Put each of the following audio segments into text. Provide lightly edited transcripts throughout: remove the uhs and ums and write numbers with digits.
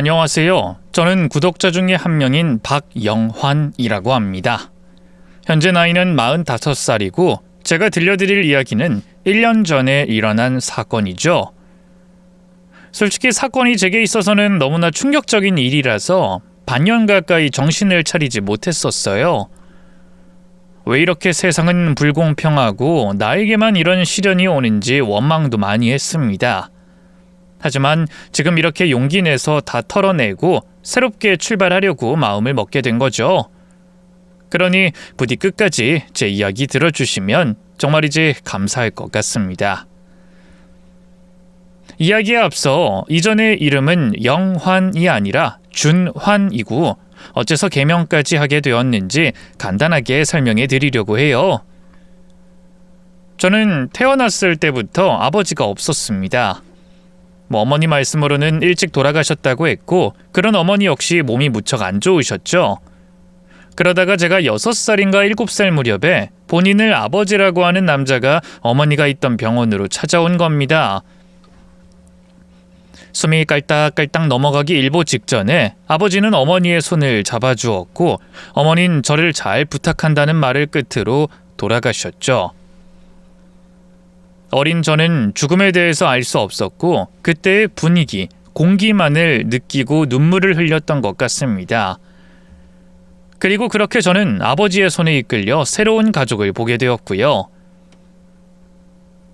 안녕하세요. 저는 구독자 중에 한 명인 박영환이라고 합니다. 현재 나이는 45살이고 제가 들려드릴 이야기는 1년 전에 일어난 사건이죠. 솔직히 사건이 제게 있어서는 너무나 충격적인 일이라서 반년 가까이 정신을 차리지 못했었어요. 왜 이렇게 세상은 불공평하고 나에게만 이런 시련이 오는지 원망도 많이 했습니다. 하지만 지금 이렇게 용기 내서 다 털어내고 새롭게 출발하려고 마음을 먹게 된 거죠. 그러니 부디 끝까지 제 이야기 들어주시면 정말이지 감사할 것 같습니다. 이야기에 앞서 이전의 이름은 영환이 아니라 준환이고 어째서 개명까지 하게 되었는지 간단하게 설명해 드리려고 해요. 저는 태어났을 때부터 아버지가 없었습니다. 어머니 말씀으로는 일찍 돌아가셨다고 했고 그런 어머니 역시 몸이 무척 안 좋으셨죠. 그러다가 제가 6살인가 7살 무렵에 본인을 아버지라고 하는 남자가 어머니가 있던 병원으로 찾아온 겁니다. 숨이 깔딱깔딱 넘어가기 일보 직전에 아버지는 어머니의 손을 잡아주었고 어머니는 저를 잘 부탁한다는 말을 끝으로 돌아가셨죠. 어린 저는 죽음에 대해서 알 수 없었고 그때의 분위기, 공기만을 느끼고 눈물을 흘렸던 것 같습니다. 그리고 그렇게 저는 아버지의 손에 이끌려 새로운 가족을 보게 되었고요.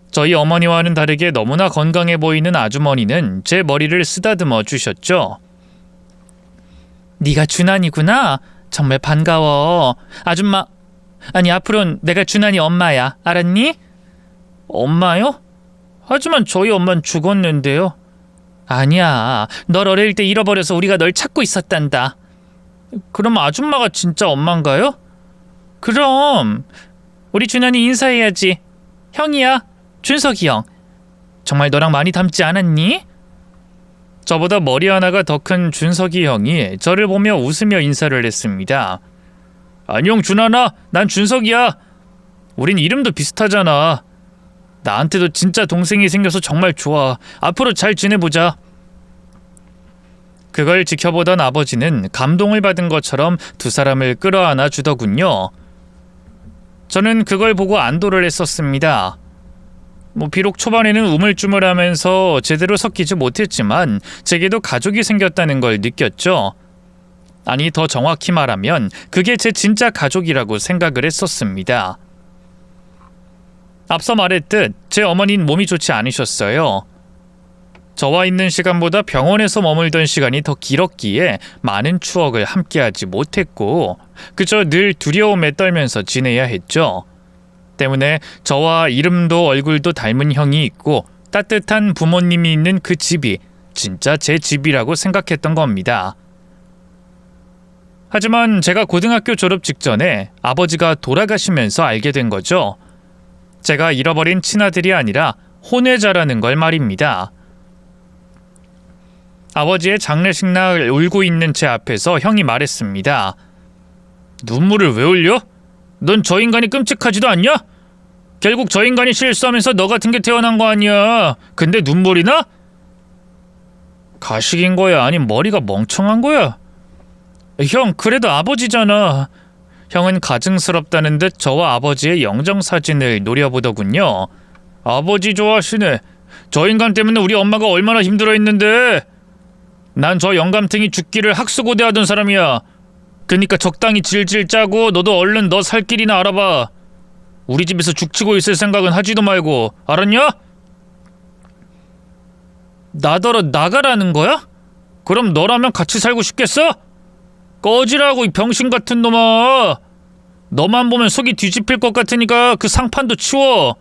저희 어머니와는 다르게 너무나 건강해 보이는 아주머니는 제 머리를 쓰다듬어 주셨죠. 네가 준환이구나. 정말 반가워. 아줌마, 아니 앞으로는 내가 준환이 엄마야. 알았니? 엄마요? 하지만 저희 엄마는 죽었는데요. 아니야. 널 어릴 때 잃어버려서 우리가 널 찾고 있었단다. 그럼 아줌마가 진짜 엄마인가요? 그럼 우리 준환이 인사해야지. 형이야. 준석이 형. 정말 너랑 많이 닮지 않았니? 저보다 머리 하나가 더 큰 준석이 형이 저를 보며 웃으며 인사를 했습니다. 안녕 준환아. 난 준석이야. 우린 이름도 비슷하잖아. 나한테도 진짜 동생이 생겨서 정말 좋아. 앞으로 잘 지내보자. 그걸 지켜보던 아버지는 감동을 받은 것처럼 두 사람을 끌어안아 주더군요. 저는 그걸 보고 안도를 했었습니다. 비록 초반에는 우물쭈물하면서 제대로 섞이지 못했지만 제게도 가족이 생겼다는 걸 느꼈죠. 아니 더 정확히 말하면 그게 제 진짜 가족이라고 생각을 했었습니다. 앞서 말했듯 제 어머니는 몸이 좋지 않으셨어요. 저와 있는 시간보다 병원에서 머물던 시간이 더 길었기에 많은 추억을 함께하지 못했고 그저 늘 두려움에 떨면서 지내야 했죠. 때문에 저와 이름도 얼굴도 닮은 형이 있고 따뜻한 부모님이 있는 그 집이 진짜 제 집이라고 생각했던 겁니다. 하지만 제가 고등학교 졸업 직전에 아버지가 돌아가시면서 알게 된 거죠. 제가 잃어버린 친아들이 아니라 혼외자라는 걸 말입니다. 아버지의 장례식 날 울고 있는 제 앞에서 형이 말했습니다. 눈물을 왜 흘려? 넌 저 인간이 끔찍하지도 않냐? 결국 저 인간이 실수하면서 너 같은 게 태어난 거 아니야. 근데 눈물이 나? 가식인 거야? 아니면 머리가 멍청한 거야? 형, 그래도 아버지잖아. 형은 가증스럽다는 듯 저와 아버지의 영정사진을 노려보더군요. 아버지 좋아하시네. 저 인간 때문에 우리 엄마가 얼마나 힘들어했는데. 난 저 영감탱이 죽기를 학수고대하던 사람이야. 그러니까 적당히 질질 짜고 너도 얼른 너 살 길이나 알아봐. 우리 집에서 죽치고 있을 생각은 하지도 말고. 알았냐? 나더러 나가라는 거야? 그럼 너라면 같이 살고 싶겠어? 꺼지라고 이 병신 같은 놈아. 너만 보면 속이 뒤집힐 것 같으니까 그 상판도 치워.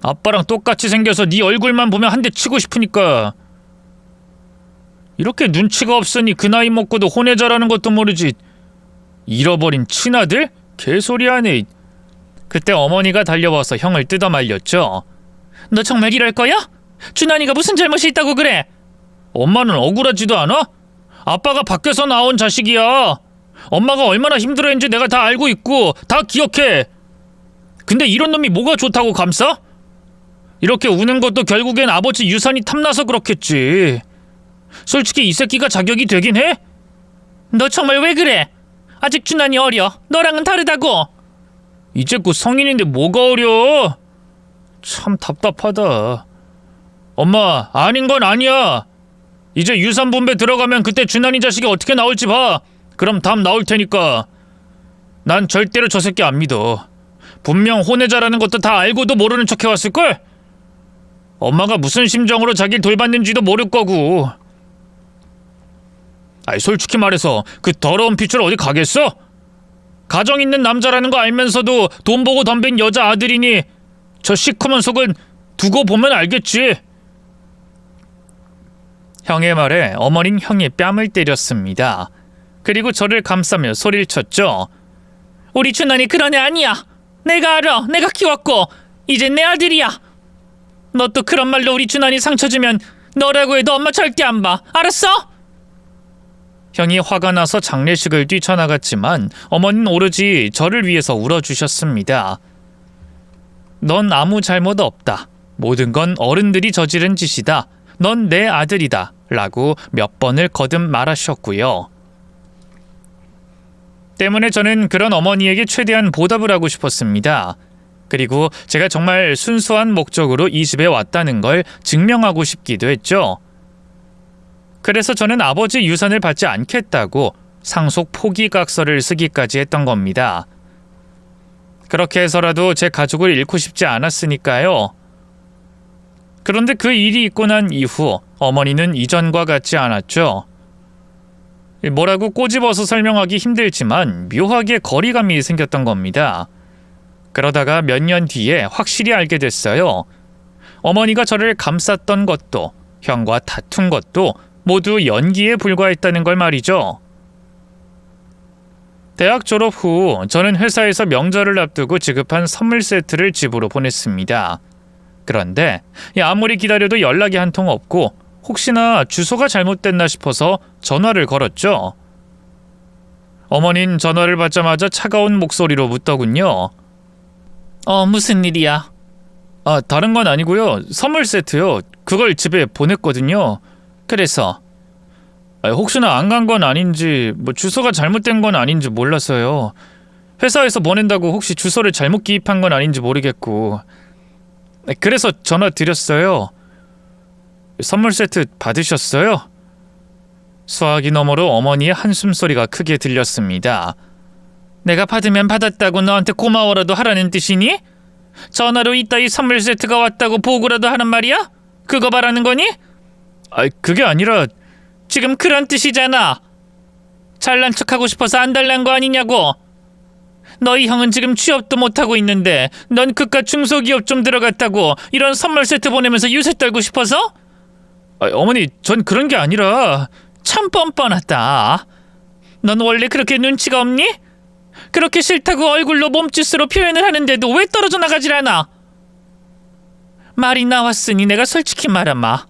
아빠랑 똑같이 생겨서 네 얼굴만 보면 한 대 치고 싶으니까. 이렇게 눈치가 없으니 그 나이 먹고도 혼외자라는 것도 모르지. 잃어버린 친아들? 개소리하네. 그때 어머니가 달려와서 형을 뜯어 말렸죠. 너 정말 이럴 거야? 준환이가 무슨 잘못이 있다고 그래? 엄마는 억울하지도 않아? 아빠가 밖에서 나온 자식이야. 엄마가 얼마나 힘들어했는지 내가 다 알고 있고 다 기억해. 근데 이런 놈이 뭐가 좋다고 감싸? 이렇게 우는 것도 결국엔 아버지 유산이 탐나서 그렇겠지. 솔직히 이 새끼가 자격이 되긴 해? 너 정말 왜 그래? 아직 준환이 어려. 너랑은 다르다고. 이제 곧 성인인데 뭐가 어려? 참 답답하다. 엄마, 아닌 건 아니야. 이제 유산분배 들어가면 그때 준환이 자식이 어떻게 나올지 봐. 그럼 답 나올 테니까. 난 절대로 저 새끼 안 믿어. 분명 혼외자라는 것도 다 알고도 모르는 척 해왔을걸? 엄마가 무슨 심정으로 자기를 돌봤는지도 모를 거고. 아이, 솔직히 말해서 그 더러운 핏줄 어디 가겠어? 가정 있는 남자라는 거 알면서도 돈 보고 덤빈 여자 아들이니 저 시커먼 속은 두고 보면 알겠지. 형의 말에 어머니는 형의 뺨을 때렸습니다. 그리고 저를 감싸며 소리를 쳤죠. 우리 준환이 그런 애 아니야. 내가 알아. 내가 키웠고 이제 내 아들이야. 너 또 그런 말로 우리 준환이 상처 주면 너라고 해도 엄마 절대 안 봐. 알았어? 형이 화가 나서 장례식을 뛰쳐나갔지만 어머니는 오로지 저를 위해서 울어주셨습니다. 넌 아무 잘못 없다. 모든 건 어른들이 저지른 짓이다. 넌 내 아들이다. 라고 몇 번을 거듭 말하셨고요. 때문에 저는 그런 어머니에게 최대한 보답을 하고 싶었습니다. 그리고 제가 정말 순수한 목적으로 이 집에 왔다는 걸 증명하고 싶기도 했죠. 그래서 저는 아버지 유산을 받지 않겠다고 상속 포기각서를 쓰기까지 했던 겁니다. 그렇게 해서라도 제 가족을 잃고 싶지 않았으니까요. 그런데 그 일이 있고 난 이후 어머니는 이전과 같지 않았죠. 뭐라고 꼬집어서 설명하기 힘들지만 묘하게 거리감이 생겼던 겁니다. 그러다가 몇 년 뒤에 확실히 알게 됐어요. 어머니가 저를 감쌌던 것도 형과 다툰 것도 모두 연기에 불과했다는 걸 말이죠. 대학 졸업 후 저는 회사에서 명절을 앞두고 지급한 선물 세트를 집으로 보냈습니다. 그런데 아무리 기다려도 연락이 한 통 없고 혹시나 주소가 잘못됐나 싶어서 전화를 걸었죠. 어머닌 전화를 받자마자 차가운 목소리로 묻더군요. 무슨 일이야? 다른 건 아니고요. 선물 세트요. 그걸 집에 보냈거든요. 그래서 혹시나 안 간 건 아닌지 주소가 잘못된 건 아닌지 몰라서요. 회사에서 보낸다고 혹시 주소를 잘못 기입한 건 아닌지 모르겠고 그래서 전화 드렸어요. 선물 세트 받으셨어요? 수화기 너머로 어머니의 한숨소리가 크게 들렸습니다. 내가 받으면 받았다고 너한테 고마워라도 하라는 뜻이니? 전화로 이따위 선물 세트가 왔다고 보고라도 하란 말이야? 그거 바라는 거니? 그게 아니라 지금 그런 뜻이잖아. 잘난 척하고 싶어서 안 달란 거 아니냐고. 너희 형은 지금 취업도 못하고 있는데 넌 그깟 중소기업 좀 들어갔다고 이런 선물 세트 보내면서 유세 떨고 싶어서? 어머니, 전 그런 게 아니라. 참 뻔뻔하다. 넌 원래 그렇게 눈치가 없니? 그렇게 싫다고 얼굴로 몸짓으로 표현을 하는데도 왜 떨어져 나가질 않아? 말이 나왔으니 내가 솔직히 말하마.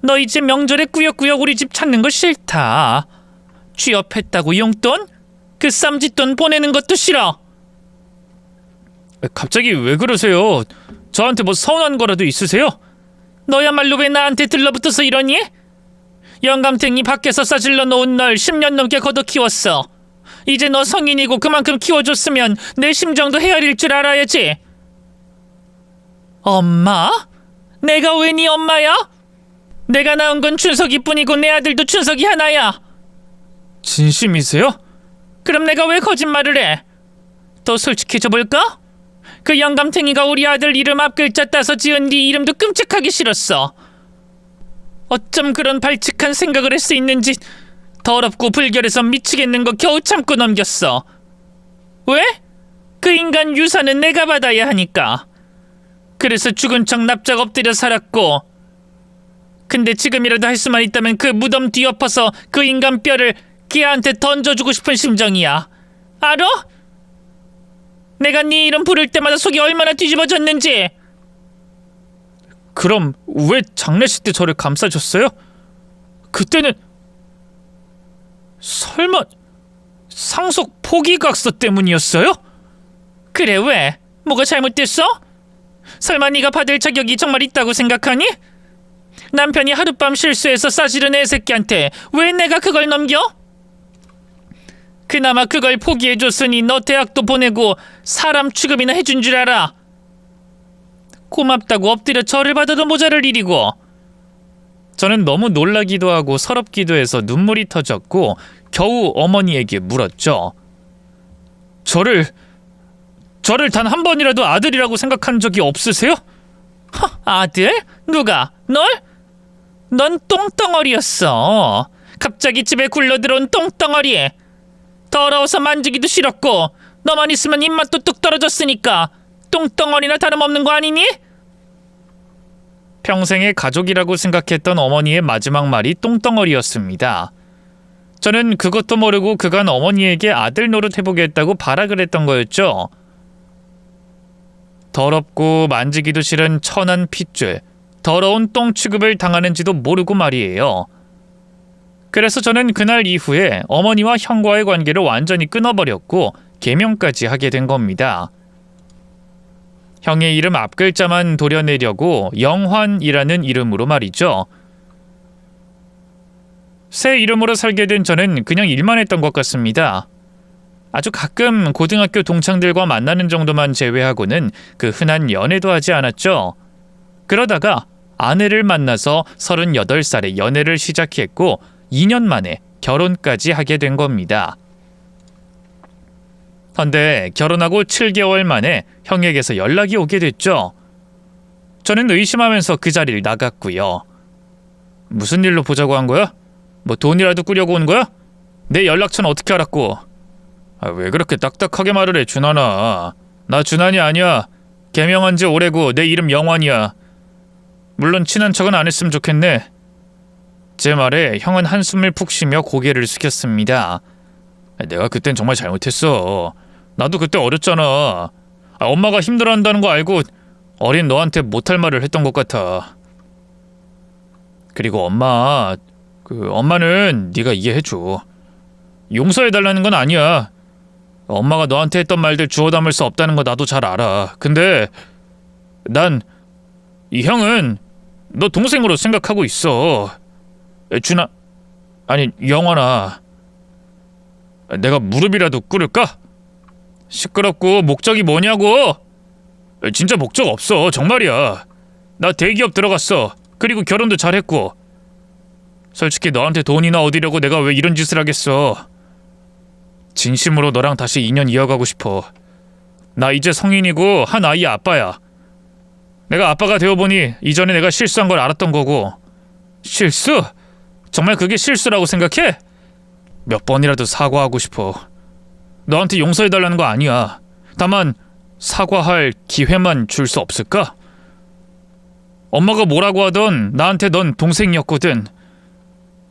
너 이제 명절에 꾸역꾸역 우리 집 찾는 거 싫다. 취업했다고 용돈? 그 쌈짓돈 보내는 것도 싫어. 갑자기 왜 그러세요? 저한테 뭐 서운한 거라도 있으세요? 너야말로 왜 나한테 들러붙어서 이러니? 영감탱이 밖에서 싸질러 놓은 널 10년 넘게 걷어 키웠어. 이제 너 성인이고 그만큼 키워줬으면 내 심정도 헤아릴 줄 알아야지. 엄마? 내가 왜 네 엄마야? 내가 낳은 건 춘석이 뿐이고 내 아들도 춘석이 하나야. 진심이세요? 그럼 내가 왜 거짓말을 해? 더 솔직해져 볼까? 그 영감탱이가 우리 아들 이름 앞글자 따서 지은 네 이름도 끔찍하기 싫었어. 어쩜 그런 발칙한 생각을 할 수 있는지 더럽고 불결해서 미치겠는 거 겨우 참고 넘겼어. 왜? 그 인간 유산은 내가 받아야 하니까. 그래서 죽은 척 납작 엎드려 살았고 근데 지금이라도 할 수만 있다면 그 무덤 뒤엎어서 그 인간 뼈를 걔한테 던져주고 싶은 심정이야. 알아? 내가 네 이름 부를 때마다 속이 얼마나 뒤집어졌는지. 그럼 왜 장례식 때 저를 감싸줬어요? 그때는 설마 상속 포기각서 때문이었어요? 그래, 왜? 뭐가 잘못됐어? 설마 네가 받을 자격이 정말 있다고 생각하니? 남편이 하룻밤 실수해서 싸지른 애새끼한테 왜 내가 그걸 넘겨? 그나마 그걸 포기해줬으니 너 대학도 보내고 사람 취급이나 해준 줄 알아. 고맙다고 엎드려 절을 받아도 모자랄 일이고. 저는 너무 놀라기도 하고 서럽기도 해서 눈물이 터졌고 겨우 어머니에게 물었죠. 저를 단 한 번이라도 아들이라고 생각한 적이 없으세요? 아들? 누가? 널? 넌 똥덩어리였어. 갑자기 집에 굴러들어온 똥덩어리. 더러워서 만지기도 싫었고 너만 있으면 입맛도 뚝 떨어졌으니까 똥덩어리나 다름없는 거 아니니? 평생의 가족이라고 생각했던 어머니의 마지막 말이 똥덩어리였습니다. 저는 그것도 모르고 그간 어머니에게 아들 노릇 해보겠다고 발악을 했던 거였죠. 더럽고 만지기도 싫은 천한 핏줄, 더러운 똥 취급을 당하는지도 모르고 말이에요. 그래서 저는 그날 이후에 어머니와 형과의 관계를 완전히 끊어버렸고 개명까지 하게 된 겁니다. 형의 이름 앞글자만 도려내려고 영환이라는 이름으로 말이죠. 새 이름으로 살게 된 저는 그냥 일만 했던 것 같습니다. 아주 가끔 고등학교 동창들과 만나는 정도만 제외하고는 그 흔한 연애도 하지 않았죠. 그러다가 아내를 만나서 38살에 연애를 시작했고 2년 만에 결혼까지 하게 된 겁니다. 헌데 결혼하고 7개월 만에 형에게서 연락이 오게 됐죠. 저는 의심하면서 그 자리를 나갔고요. 무슨 일로 보자고 한 거야? 뭐 돈이라도 꾸려고 온 거야? 내 연락처는 어떻게 알았고? 왜 그렇게 딱딱하게 말을 해, 준환아. 나 준환이 아니야. 개명한 지 오래고 내 이름 영환이야. 물론 친한 척은 안 했으면 좋겠네. 제 말에 형은 한숨을 푹 쉬며 고개를 숙였습니다. 내가 그땐 정말 잘못했어. 나도 그때 어렸잖아. 엄마가 힘들어한다는 거 알고 어린 너한테 못할 말을 했던 것 같아. 그리고 엄마는 네가 이해해줘. 용서해달라는 건 아니야. 엄마가 너한테 했던 말들 주워 담을 수 없다는 거 나도 잘 알아. 근데 이 형은 너 동생으로 생각하고 있어. 영환아. 내가 무릎이라도 꿇을까? 시끄럽고 목적이 뭐냐고? 진짜 목적 없어. 정말이야. 나 대기업 들어갔어. 그리고 결혼도 잘했고. 솔직히 너한테 돈이나 얻으려고 내가 왜 이런 짓을 하겠어. 진심으로 너랑 다시 인연 이어가고 싶어. 나 이제 성인이고 한 아이의 아빠야. 내가 아빠가 되어보니 이전에 내가 실수한 걸 알았던 거고. 실수? 정말 그게 실수라고 생각해? 몇 번이라도 사과하고 싶어. 너한테 용서해달라는 거 아니야. 다만 사과할 기회만 줄 수 없을까? 엄마가 뭐라고 하던 나한테 넌 동생이었거든.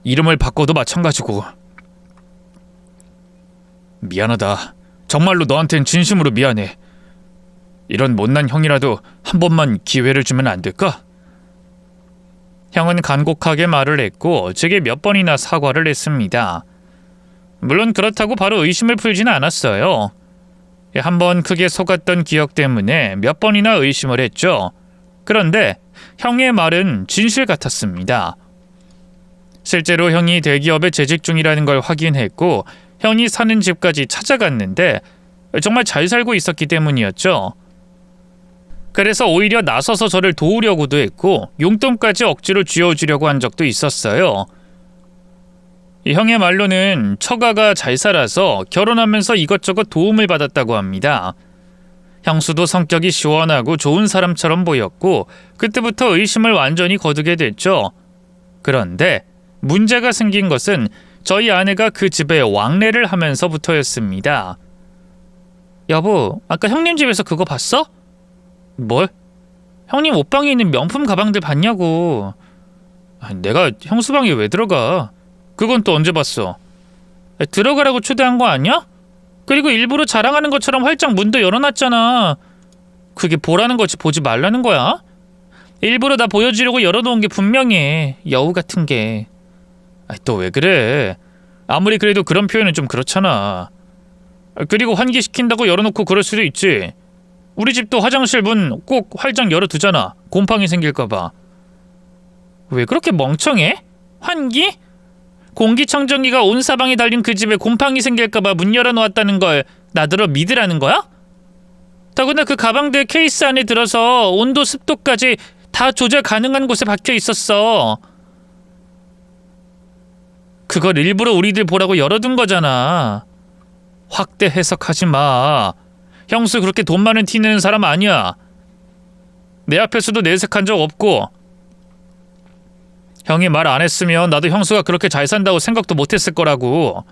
이름을 바꿔도 마찬가지고. 미안하다. 정말로 너한텐 진심으로 미안해. 이런 못난 형이라도 한 번만 기회를 주면 안 될까? 형은 간곡하게 말을 했고 제게 몇 번이나 사과를 했습니다. 물론 그렇다고 바로 의심을 풀지는 않았어요. 한 번 크게 속았던 기억 때문에 몇 번이나 의심을 했죠. 그런데 형의 말은 진실 같았습니다. 실제로 형이 대기업에 재직 중이라는 걸 확인했고 형이 사는 집까지 찾아갔는데 정말 잘 살고 있었기 때문이었죠. 그래서 오히려 나서서 저를 도우려고도 했고 용돈까지 억지로 쥐어주려고 한 적도 있었어요. 이 형의 말로는 처가가 잘 살아서 결혼하면서 이것저것 도움을 받았다고 합니다. 형수도 성격이 시원하고 좋은 사람처럼 보였고 그때부터 의심을 완전히 거두게 됐죠. 그런데 문제가 생긴 것은 저희 아내가 그 집에 왕래를 하면서부터였습니다. 여보, 아까 형님 집에서 그거 봤어? 뭘? 형님 옷방에 있는 명품 가방들 봤냐고. 내가 형수 방에 왜 들어가? 그건 또 언제 봤어? 들어가라고 초대한 거 아니야? 그리고 일부러 자랑하는 것처럼 활짝 문도 열어놨잖아. 그게 보라는 거지 보지 말라는 거야? 일부러 나 보여주려고 열어놓은 게 분명해. 여우 같은 게. 또 왜 그래? 아무리 그래도 그런 표현은 좀 그렇잖아. 그리고 환기시킨다고 열어놓고 그럴 수도 있지. 우리 집도 화장실 문 꼭 활짝 열어두잖아. 곰팡이 생길까봐. 왜 그렇게 멍청해? 환기? 공기청정기가 온 사방에 달린 그 집에 곰팡이 생길까봐 문 열어놓았다는 걸 나더러 믿으라는 거야? 더구나 그 가방들 케이스 안에 들어서 온도 습도까지 다 조절 가능한 곳에 박혀 있었어. 그걸 일부러 우리들 보라고 열어둔 거잖아. 확대 해석하지 마. 형수 그렇게 돈 많은 티 내는 사람 아니야. 내 앞에서도 내색한 적 없고. 형이 말 안 했으면 나도 형수가 그렇게 잘 산다고 생각도 못했을 거라고.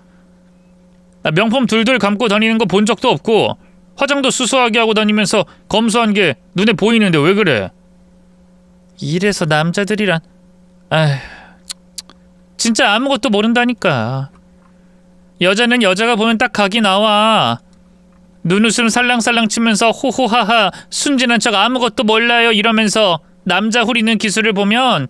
나 명품 둘둘 감고 다니는 거 본 적도 없고 화장도 수수하게 하고 다니면서 검소한 게 눈에 보이는데 왜 그래? 이래서 남자들이란... 아휴... 진짜 아무것도 모른다니까. 여자는 여자가 보면 딱 각이 나와. 눈웃음 살랑살랑 치면서 호호하하 순진한 척 아무것도 몰라요 이러면서 남자 후리는 기술을 보면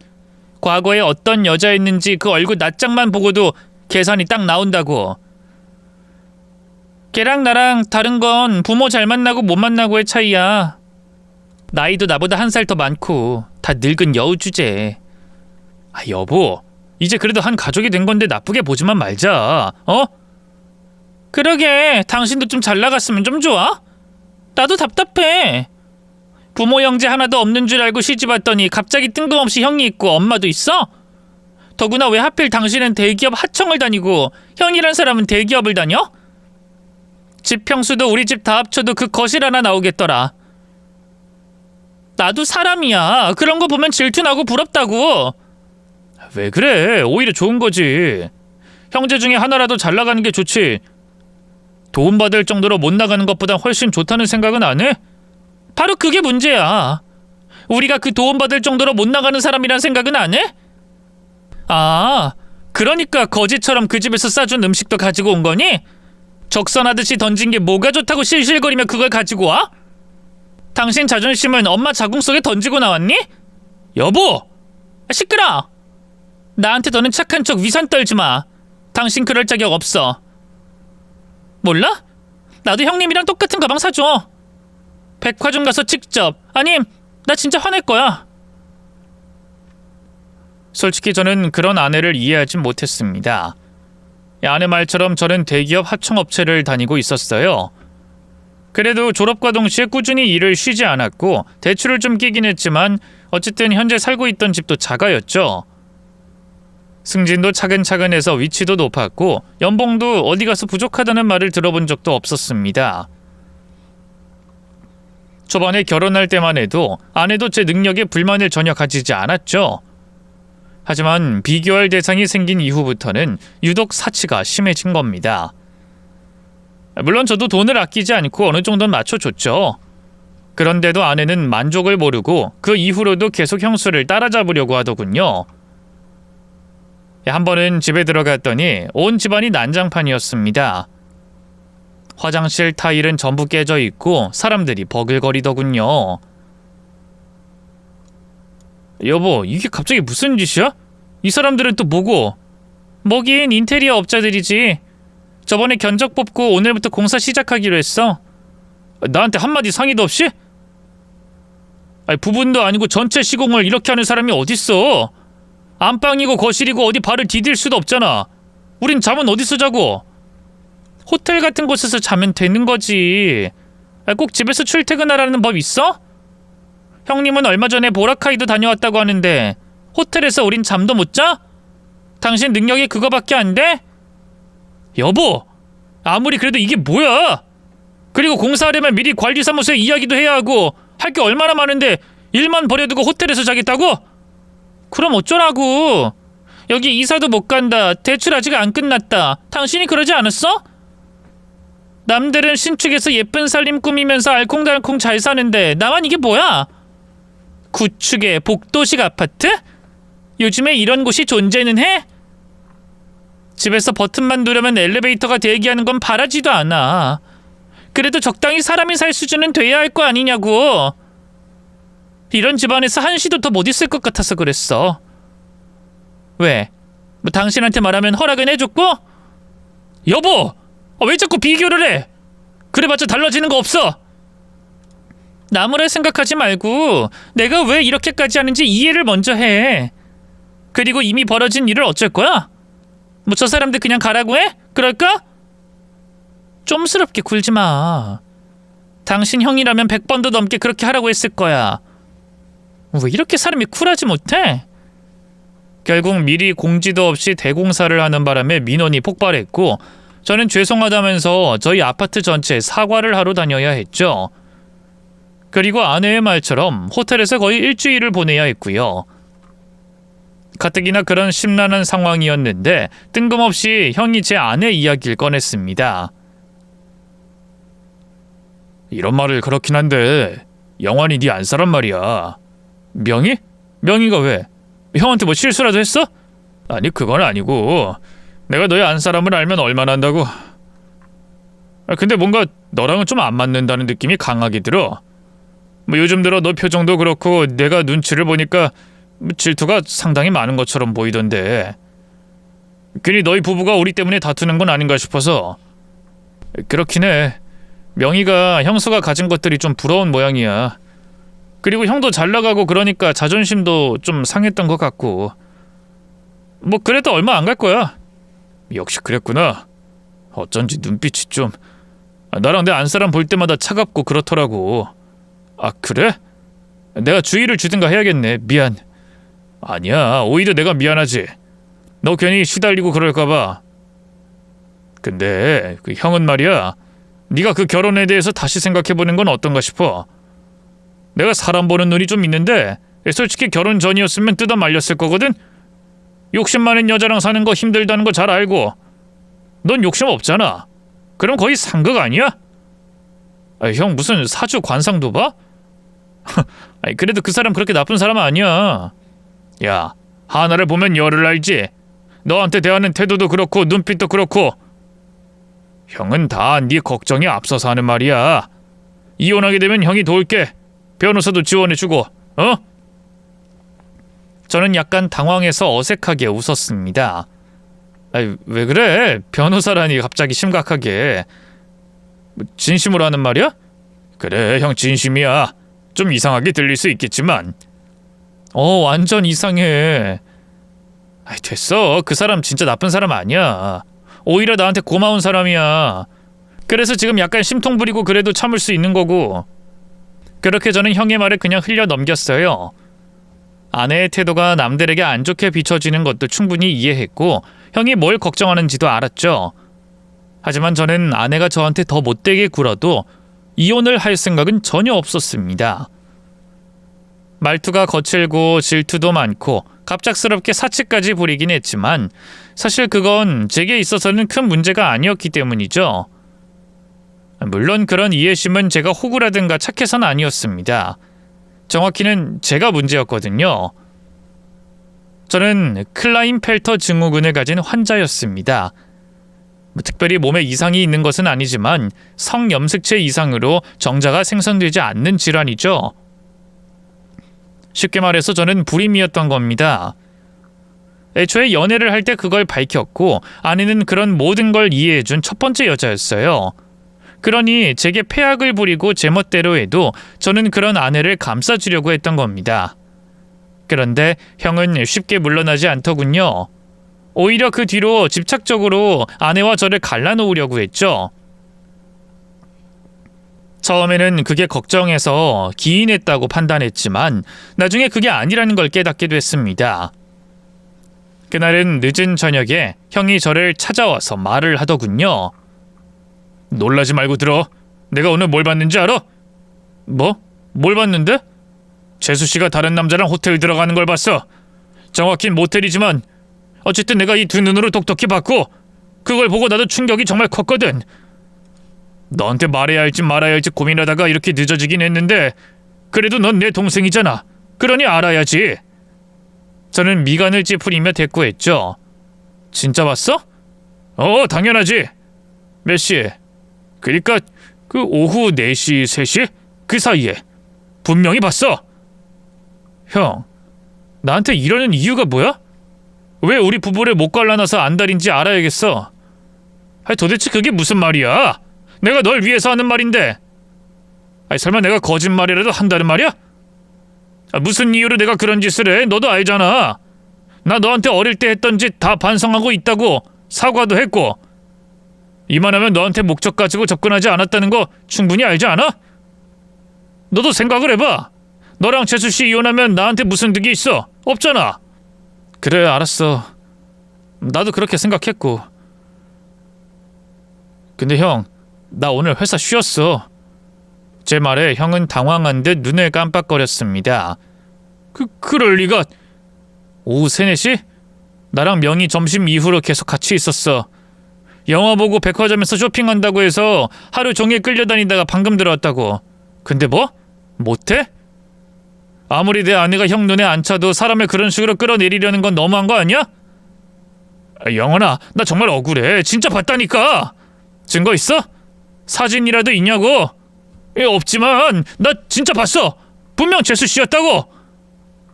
과거에 어떤 여자였는지 그 얼굴 낯짝만 보고도 계산이 딱 나온다고. 걔랑 나랑 다른 건 부모 잘 만나고 못 만나고의 차이야. 나이도 나보다 한 살 더 많고 다 늙은 여우 주제. 아 여보, 이제 그래도 한 가족이 된 건데 나쁘게 보지만 말자. 어? 그러게, 당신도 좀 잘 나갔으면 좀 좋아? 나도 답답해. 부모 형제 하나도 없는 줄 알고 시집 왔더니 갑자기 뜬금없이 형이 있고 엄마도 있어? 더구나 왜 하필 당신은 대기업 하청을 다니고 형이란 사람은 대기업을 다녀? 집 평수도 우리 집 다 합쳐도 그 거실 하나 나오겠더라. 나도 사람이야. 그런 거 보면 질투나고 부럽다고. 왜 그래? 오히려 좋은 거지. 형제 중에 하나라도 잘 나가는 게 좋지. 도움받을 정도로 못 나가는 것보다 훨씬 좋다는 생각은 안 해? 바로 그게 문제야. 우리가 그 도움받을 정도로 못 나가는 사람이란 생각은 안 해? 아, 그러니까 거지처럼 그 집에서 싸준 음식도 가지고 온 거니? 적선하듯이 던진 게 뭐가 좋다고 실실거리며 그걸 가지고 와? 당신 자존심은 엄마 자궁 속에 던지고 나왔니? 여보! 시끄러! 나한테 더는 착한 척 위산 떨지 마. 당신 그럴 자격 없어. 몰라? 나도 형님이랑 똑같은 가방 사줘. 백화점 가서 직접. 아님, 나 진짜 화낼 거야. 솔직히 저는 그런 아내를 이해하지 못했습니다. 아내 말처럼 저는 대기업 하청업체를 다니고 있었어요. 그래도 졸업과 동시에 꾸준히 일을 쉬지 않았고 대출을 좀 끼긴 했지만 어쨌든 현재 살고 있던 집도 자가였죠. 승진도 차근차근 해서 위치도 높았고 연봉도 어디 가서 부족하다는 말을 들어본 적도 없었습니다. 초반에 결혼할 때만 해도 아내도 제 능력에 불만을 전혀 가지지 않았죠. 하지만 비교할 대상이 생긴 이후부터는 유독 사치가 심해진 겁니다. 물론 저도 돈을 아끼지 않고 어느 정도는 맞춰줬죠. 그런데도 아내는 만족을 모르고 그 이후로도 계속 형수를 따라잡으려고 하더군요. 한 번은 집에 들어갔더니 온 집안이 난장판이었습니다. 화장실 타일은 전부 깨져 있고 사람들이 버글거리더군요. 여보, 이게 갑자기 무슨 짓이야? 이 사람들은 또 뭐고? 뭐긴 인테리어 업자들이지. 저번에 견적 뽑고 오늘부터 공사 시작하기로 했어. 나한테 한마디 상의도 없이? 아니, 부분도 아니고 전체 시공을 이렇게 하는 사람이 어딨어? 안방이고 거실이고 어디 발을 디딜 수도 없잖아. 우린 잠은 어디서 자고? 호텔 같은 곳에서 자면 되는 거지. 꼭 집에서 출퇴근하라는 법 있어? 형님은 얼마 전에 보라카이도 다녀왔다고 하는데 호텔에서 우린 잠도 못 자? 당신 능력이 그거밖에 안 돼? 여보! 아무리 그래도 이게 뭐야? 그리고 공사하려면 미리 관리사무소에 이야기도 해야 하고 할 게 얼마나 많은데 일만 버려두고 호텔에서 자겠다고? 그럼 어쩌라고? 여기 이사도 못 간다. 대출 아직 안 끝났다. 당신이 그러지 않았어? 남들은 신축에서 예쁜 살림 꾸미면서 알콩달콩 잘 사는데 나만 이게 뭐야? 구축의 복도식 아파트? 요즘에 이런 곳이 존재는 해? 집에서 버튼만 누르면 엘리베이터가 대기하는 건 바라지도 않아. 그래도 적당히 사람이 살 수준은 돼야 할 거 아니냐고. 이런 집안에서 한시도 더 못 있을 것 같아서 그랬어. 왜? 뭐 당신한테 말하면 허락은 해줬고? 여보! 왜 자꾸 비교를 해? 그래봤자 달라지는 거 없어. 나무를 생각하지 말고 내가 왜 이렇게까지 하는지 이해를 먼저 해. 그리고 이미 벌어진 일을 어쩔 거야? 뭐 저 사람들 그냥 가라고 해? 그럴까? 좀스럽게 굴지 마. 당신 형이라면 100번도 넘게 그렇게 하라고 했을 거야. 왜 이렇게 사람이 쿨하지 못해? 결국 미리 공지도 없이 대공사를 하는 바람에 민원이 폭발했고 저는 죄송하다면서 저희 아파트 전체에 사과를 하러 다녀야 했죠. 그리고 아내의 말처럼 호텔에서 거의 일주일을 보내야 했고요. 가뜩이나 그런 심란한 상황이었는데 뜬금없이 형이 제 아내 이야기를 꺼냈습니다. 이런 말을 그렇긴 한데 영환이 네 안사란 말이야. 명희? 명희가 왜? 형한테 뭐 실수라도 했어? 아니 그건 아니고 내가 너의 안사람을 알면 얼마나 한다고. 근데 뭔가 너랑은 좀 안 맞는다는 느낌이 강하게 들어. 뭐 요즘 들어 너 표정도 그렇고 내가 눈치를 보니까 질투가 상당히 많은 것처럼 보이던데 괜히 너희 부부가 우리 때문에 다투는 건 아닌가 싶어서. 그렇긴 해. 명희가 형수가 가진 것들이 좀 부러운 모양이야. 그리고 형도 잘 나가고 그러니까 자존심도 좀 상했던 것 같고. 뭐 그래도 얼마 안 갈 거야. 역시 그랬구나. 어쩐지 눈빛이 좀 나랑 내 안사람 볼 때마다 차갑고 그렇더라고. 아 그래? 내가 주의를 주든가 해야겠네. 미안. 아니야 오히려 내가 미안하지. 너 괜히 시달리고 그럴까봐. 근데 그 형은 말이야 네가 그 결혼에 대해서 다시 생각해보는 건 어떤가 싶어. 내가 사람 보는 눈이 좀 있는데 솔직히 결혼 전이었으면 뜯어 말렸을 거거든. 욕심 많은 여자랑 사는 거 힘들다는 거 잘 알고 넌 욕심 없잖아. 그럼 거의 상극 아니야? 형 무슨 사주 관상도 봐? 그래도 그 사람 그렇게 나쁜 사람 아니야. 야 하나를 보면 열을 알지. 너한테 대하는 태도도 그렇고 눈빛도 그렇고. 형은 다 네 걱정이 앞서서 하는 말이야. 이혼하게 되면 형이 도울게. 변호사도 지원해주고. 어? 저는 약간 당황해서 어색하게 웃었습니다. 왜 그래? 변호사라니 갑자기 심각하게. 진심으로 하는 말이야? 그래 형 진심이야. 좀 이상하게 들릴 수 있겠지만. 완전 이상해. 됐어. 그 사람 진짜 나쁜 사람 아니야. 오히려 나한테 고마운 사람이야. 그래서 지금 약간 심통 부리고 그래도 참을 수 있는 거고. 그렇게 저는 형의 말을 그냥 흘려 넘겼어요. 아내의 태도가 남들에게 안 좋게 비춰지는 것도 충분히 이해했고 형이 뭘 걱정하는지도 알았죠. 하지만 저는 아내가 저한테 더 못되게 굴어도 이혼을 할 생각은 전혀 없었습니다. 말투가 거칠고 질투도 많고 갑작스럽게 사치까지 부리긴 했지만 사실 그건 제게 있어서는 큰 문제가 아니었기 때문이죠. 물론 그런 이해심은 제가 호구라든가 착해서는 아니었습니다. 정확히는 제가 문제였거든요. 저는 클라인펠터 증후군을 가진 환자였습니다. 특별히 몸에 이상이 있는 것은 아니지만 성염색체 이상으로 정자가 생성되지 않는 질환이죠. 쉽게 말해서 저는 불임이었던 겁니다. 애초에 연애를 할 때 그걸 밝혔고 아내는 그런 모든 걸 이해해준 첫 번째 여자였어요. 그러니 제게 폐악을 부리고 제멋대로 해도 저는 그런 아내를 감싸주려고 했던 겁니다. 그런데 형은 쉽게 물러나지 않더군요. 오히려 그 뒤로 집착적으로 아내와 저를 갈라놓으려고 했죠. 처음에는 그게 걱정해서 기인했다고 판단했지만 나중에 그게 아니라는 걸 깨닫게 됐습니다. 그날은 늦은 저녁에 형이 저를 찾아와서 말을 하더군요. 놀라지 말고 들어. 내가 오늘 뭘 봤는지 알아? 뭐? 뭘 봤는데? 재수씨가 다른 남자랑 호텔 들어가는 걸 봤어. 정확히 모텔이지만 어쨌든 내가 이 두 눈으로 똑똑히 봤고 그걸 보고 나도 충격이 정말 컸거든. 너한테 말해야 할지 말아야 할지 고민하다가 이렇게 늦어지긴 했는데 그래도 넌 내 동생이잖아. 그러니 알아야지. 저는 미간을 찌푸리며 대꾸했죠. 진짜 봤어? 당연하지. 몇 시에? 그러니까 그 오후 4시, 3시? 그 사이에 분명히 봤어. 형, 나한테 이러는 이유가 뭐야? 왜 우리 부부를 못 갈라놔서 안달인지 알아야겠어. 도대체 그게 무슨 말이야? 내가 널 위해서 하는 말인데. 설마 내가 거짓말이라도 한다는 말이야? 무슨 이유로 내가 그런 짓을 해? 너도 알잖아. 나 너한테 어릴 때 했던 짓 다 반성하고 있다고 사과도 했고 이만하면 너한테 목적 가지고 접근하지 않았다는 거 충분히 알지 않아? 너도 생각을 해봐. 너랑 재수씨 이혼하면 나한테 무슨 득이 있어? 없잖아. 그래, 알았어. 나도 그렇게 생각했고. 근데 형, 나 오늘 회사 쉬었어. 제 말에 형은 당황한 듯 눈을 깜빡거렸습니다. 그럴 리가. 오후 3, 4시? 나랑 명희 점심 이후로 계속 같이 있었어. 영화 보고 백화점에서 쇼핑한다고 해서 하루 종일 끌려다니다가 방금 들어왔다고. 근데 뭐? 못해? 아무리 내 아내가 형 눈에 안 차도 사람을 그런 식으로 끌어내리려는 건 너무한 거 아니야? 영원아, 나 정말 억울해. 진짜 봤다니까. 증거 있어? 사진이라도 있냐고? 없지만 나 진짜 봤어. 분명 재수씨였다고.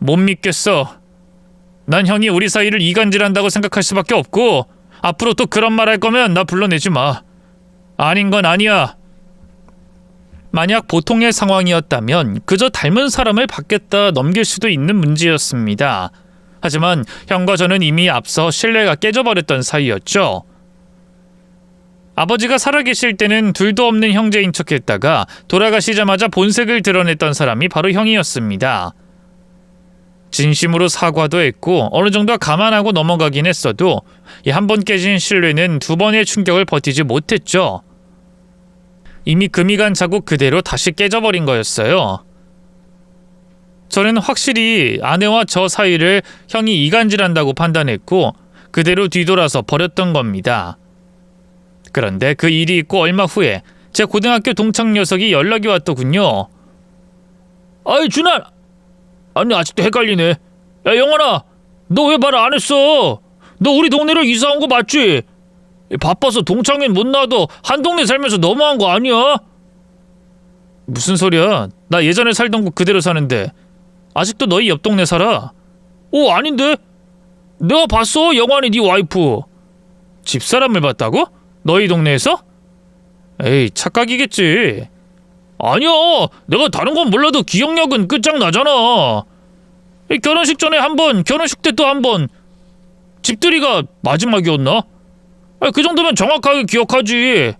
못 믿겠어. 난 형이 우리 사이를 이간질한다고 생각할 수밖에 없고 앞으로 또 그런 말 할 거면 나 불러내지 마. 아닌 건 아니야. 만약 보통의 상황이었다면 그저 닮은 사람을 받겠다 넘길 수도 있는 문제였습니다. 하지만 형과 저는 이미 앞서 신뢰가 깨져버렸던 사이였죠. 아버지가 살아계실 때는 둘도 없는 형제인 척했다가 돌아가시자마자 본색을 드러냈던 사람이 바로 형이었습니다. 진심으로 사과도 했고 어느 정도 감안하고 넘어가긴 했어도 이 한 번 깨진 신뢰는 두 번의 충격을 버티지 못했죠. 이미 금이 간 자국 그대로 다시 깨져버린 거였어요. 저는 확실히 아내와 저 사이를 형이 이간질한다고 판단했고 그대로 뒤돌아서 버렸던 겁니다. 그런데 그 일이 있고 얼마 후에 제 고등학교 동창 녀석이 연락이 왔더군요. 아이 준아! 아니 아직도 헷갈리네. 야 영원아, 너 왜 말 안 했어? 너 우리 동네로 이사 온 거 맞지? 바빠서 동창회는 못 나와도 한 동네 살면서 너무한 거 아니야? 무슨 소리야? 나 예전에 살던 곳 그대로 사는데 아직도 너희 옆 동네 살아. 오 아닌데? 내가 봤어 영환이 네 와이프. 집사람을 봤다고? 너희 동네에서? 에이 착각이겠지. 아니야, 내가 다른 건 몰라도 기억력은 끝장나잖아. 결혼식 전에 한 번, 결혼식 때 또 한 번. 집들이가 마지막이었나? 그 정도면 정확하게 기억하지.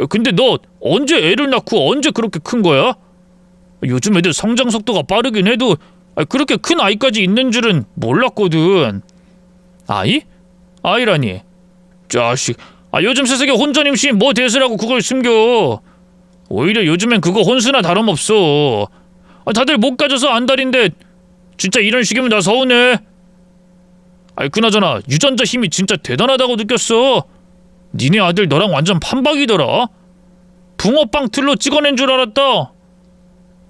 근데 너 언제 애를 낳고 언제 그렇게 큰 거야? 요즘 애들 성장 속도가 빠르긴 해도 그렇게 큰 아이까지 있는 줄은 몰랐거든. 아이? 아이라니. 자식, 요즘 세상에 혼전 임신 뭐 대수라고 그걸 숨겨. 오히려 요즘엔 그거 혼수나 다름없어. 다들 못 가져서 안달인데 진짜 이런 식이면 나 서운해. 그나저나 유전자 힘이 진짜 대단하다고 느꼈어. 니네 아들 너랑 완전 판박이더라. 붕어빵 틀로 찍어낸 줄 알았다.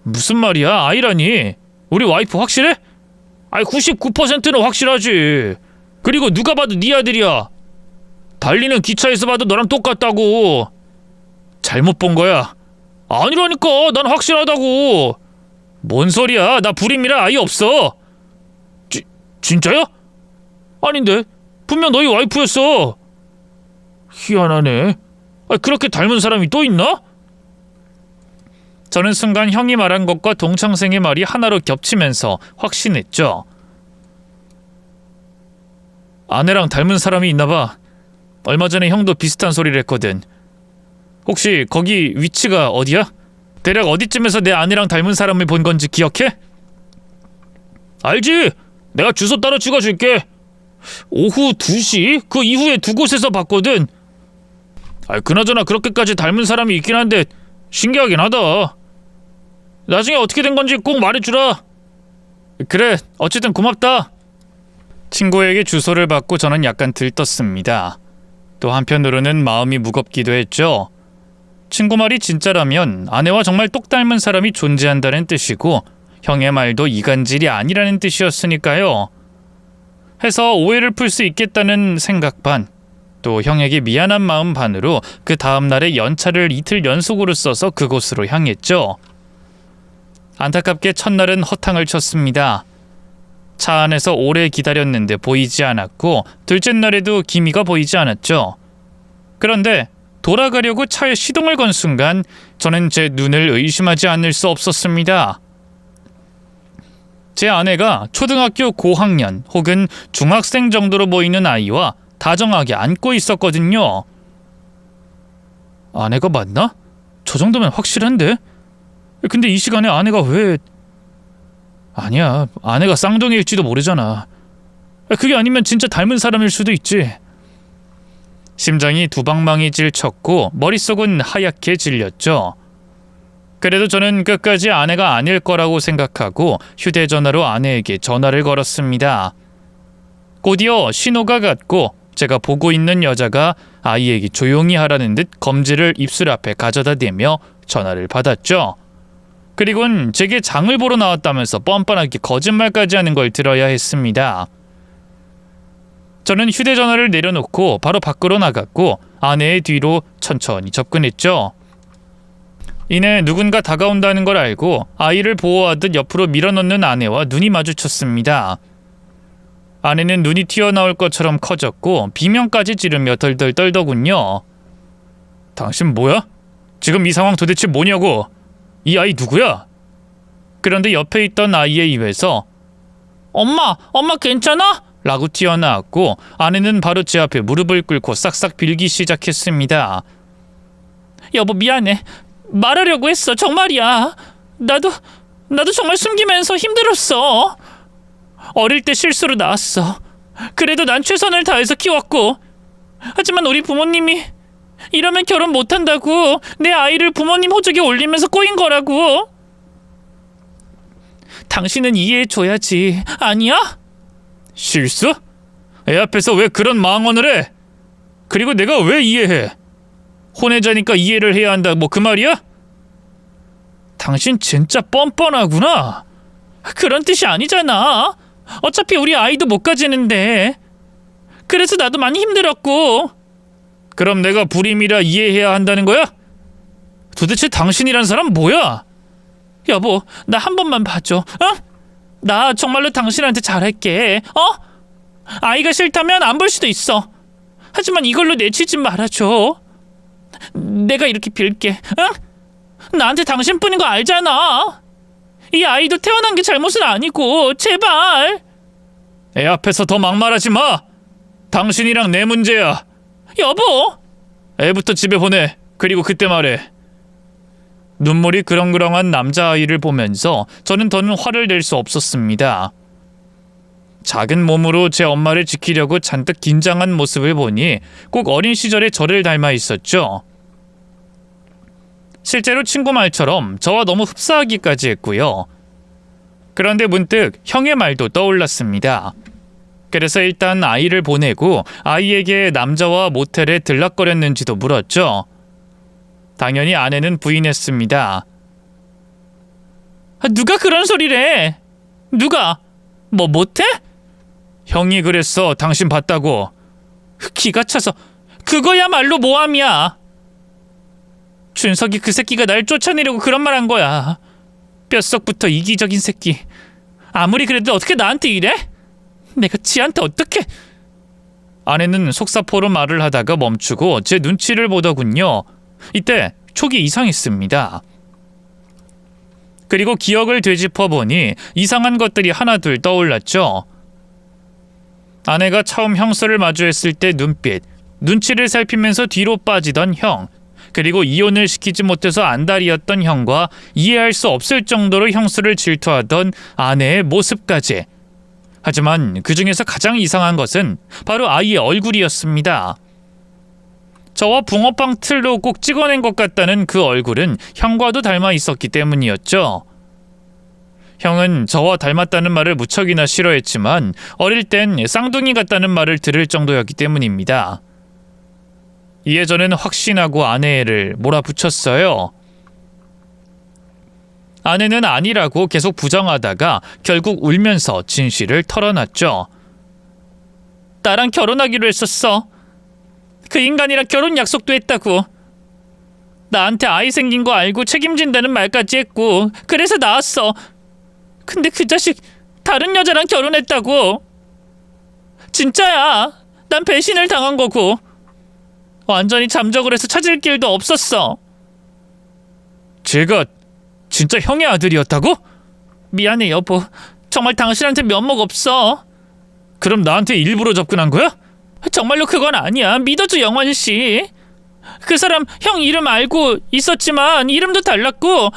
무슨 말이야? 아이라니. 우리 와이프 확실해? 99%는 확실하지. 그리고 누가 봐도 네 아들이야. 달리는 기차에서 봐도 너랑 똑같다고. 잘못 본 거야. 아니라니까, 난 확실하다고. 뭔 소리야? 나 불임이라 아예 없어. 진짜야? 아닌데 분명 너희 와이프였어. 희한하네. 그렇게 닮은 사람이 또 있나? 저는 순간 형이 말한 것과 동창생의 말이 하나로 겹치면서 확신했죠. 아내랑 닮은 사람이 있나봐. 얼마 전에 형도 비슷한 소리를 했거든. 혹시 거기 위치가 어디야? 대략 어디쯤에서 내 아내랑 닮은 사람을 본 건지 기억해? 알지! 내가 주소 따로 찍어줄게. 오후 2시? 그 이후에 두 곳에서 봤거든. 그나저나 그렇게까지 닮은 사람이 있긴 한데 신기하긴 하다. 나중에 어떻게 된 건지 꼭 말해주라. 그래, 어쨌든 고맙다. 친구에게 주소를 받고 저는 약간 들떴습니다. 또 한편으로는 마음이 무겁기도 했죠. 친구 말이 진짜라면 아내와 정말 똑 닮은 사람이 존재한다는 뜻이고 형의 말도 이간질이 아니라는 뜻이었으니까요. 해서 오해를 풀 수 있겠다는 생각 반, 또 형에게 미안한 마음 반으로 그 다음날에 연차를 이틀 연속으로 써서 그곳으로 향했죠. 안타깝게 첫날은 허탕을 쳤습니다. 차 안에서 오래 기다렸는데 보이지 않았고 둘째 날에도 기미가 보이지 않았죠. 그런데 돌아가려고 차에 시동을 건 순간 저는 제 눈을 의심하지 않을 수 없었습니다. 제 아내가 초등학교 고학년 혹은 중학생 정도로 보이는 아이와 다정하게 안고 있었거든요. 아내가 맞나? 저 정도면 확실한데? 근데 이 시간에 아내가 왜... 아니야, 아내가 쌍둥이일지도 모르잖아. 그게 아니면 진짜 닮은 사람일 수도 있지. 심장이 두방망이질 쳤고 머릿속은 하얗게 질렸죠. 그래도 저는 끝까지 아내가 아닐 거라고 생각하고 휴대전화로 아내에게 전화를 걸었습니다. 곧이어 신호가 갔고 제가 보고 있는 여자가 아이에게 조용히 하라는 듯 검지를 입술 앞에 가져다 대며 전화를 받았죠. 그리고는 제게 장을 보러 나왔다면서 뻔뻔하게 거짓말까지 하는 걸 들어야 했습니다. 저는 휴대전화를 내려놓고 바로 밖으로 나갔고 아내의 뒤로 천천히 접근했죠. 이내 누군가 다가온다는 걸 알고 아이를 보호하듯 옆으로 밀어넣는 아내와 눈이 마주쳤습니다. 아내는 눈이 튀어나올 것처럼 커졌고 비명까지 지르며 덜덜 떨더군요. 당신 뭐야? 지금 이 상황 도대체 뭐냐고? 이 아이 누구야? 그런데 옆에 있던 아이의 입에서 엄마 괜찮아? 라고 튀어나왔고 아내는 바로 제 앞에 무릎을 꿇고 싹싹 빌기 시작했습니다. 여보 미안해. 말하려고 했어. 정말이야. 나도 정말 숨기면서 힘들었어. 어릴 때 실수로 낳았어. 그래도 난 최선을 다해서 키웠고 하지만 우리 부모님이 이러면 결혼 못한다고 내 아이를 부모님 호적에 올리면서 꼬인 거라고. 당신은 이해해줘야지. 아니야? 실수? 애 앞에서 왜 그런 망언을 해? 그리고 내가 왜 이해해? 혼외자니까 이해를 해야 한다 뭐 그 말이야? 당신 진짜 뻔뻔하구나. 그런 뜻이 아니잖아. 어차피 우리 아이도 못 가지는데. 그래서 나도 많이 힘들었고. 그럼 내가 불임이라 이해해야 한다는 거야? 도대체 당신이란 사람 뭐야? 여보, 나 한 번만 봐줘. 어? 나 정말로 당신한테 잘할게. 아이가 싫다면 안 볼 수도 있어. 하지만 이걸로 내치지 말아줘. 내가 이렇게 빌게. 응? 나한테 당신뿐인 거 알잖아. 이 아이도 태어난 게 잘못은 아니고 제발. 애 앞에서 더 막말하지 마. 당신이랑 내 문제야. 여보. 애부터 집에 보내. 그리고 그때 말해. 눈물이 그렁그렁한 남자아이를 보면서 저는 더는 화를 낼 수 없었습니다. 작은 몸으로 제 엄마를 지키려고 잔뜩 긴장한 모습을 보니 꼭 어린 시절의 저를 닮아 있었죠. 실제로 친구 말처럼 저와 너무 흡사하기까지 했고요. 그런데 문득 형의 말도 떠올랐습니다. 그래서 일단 아이를 보내고 아이에게 남자와 모텔에 들락거렸는지도 물었죠. 당연히 아내는 부인했습니다. 누가 그런 소리를 해? 누가? 뭐 모텔? 형이 그랬어. 당신 봤다고. 기가 차서. 그거야말로 모함이야. 준석이 그 새끼가 날 쫓아내려고 그런 말 한 거야. 뼛속부터 이기적인 새끼. 아무리 그래도 어떻게 나한테 이래? 내가 지한테 어떻게... 아내는 속사포로 말을 하다가 멈추고 제 눈치를 보더군요. 이때 촉이 이상했습니다. 그리고 기억을 되짚어보니 이상한 것들이 하나둘 떠올랐죠. 아내가 처음 형수를 마주했을 때 눈빛, 눈치를 살피면서 뒤로 빠지던 형, 그리고 이혼을 시키지 못해서 안달이었던 형과 이해할 수 없을 정도로 형수를 질투하던 아내의 모습까지. 하지만 그 중에서 가장 이상한 것은 바로 아이의 얼굴이었습니다. 저와 붕어빵 틀로 꼭 찍어낸 것 같다는 그 얼굴은 형과도 닮아 있었기 때문이었죠. 형은 저와 닮았다는 말을 무척이나 싫어했지만 어릴 땐 쌍둥이 같다는 말을 들을 정도였기 때문입니다. 이에 저는 확신하고 아내를 몰아붙였어요. 아내는 아니라고 계속 부정하다가 결국 울면서 진실을 털어놨죠. 나랑 결혼하기로 했었어. 그 인간이랑 결혼 약속도 했다고. 나한테 아이 생긴 거 알고 책임진다는 말까지 했고 그래서 나왔어. 근데 그 자식 다른 여자랑 결혼했다고. 진짜야. 난 배신을 당한 거고 완전히 잠적을 해서 찾을 길도 없었어. 제가 진짜 형의 아들이었다고? 미안해 여보. 정말 당신한테 면목 없어. 그럼 나한테 일부러 접근한 거야? 정말로 그건 아니야. 믿어줘, 영환 씨. 그 사람 형 이름 알고 있었지만 이름도 달랐고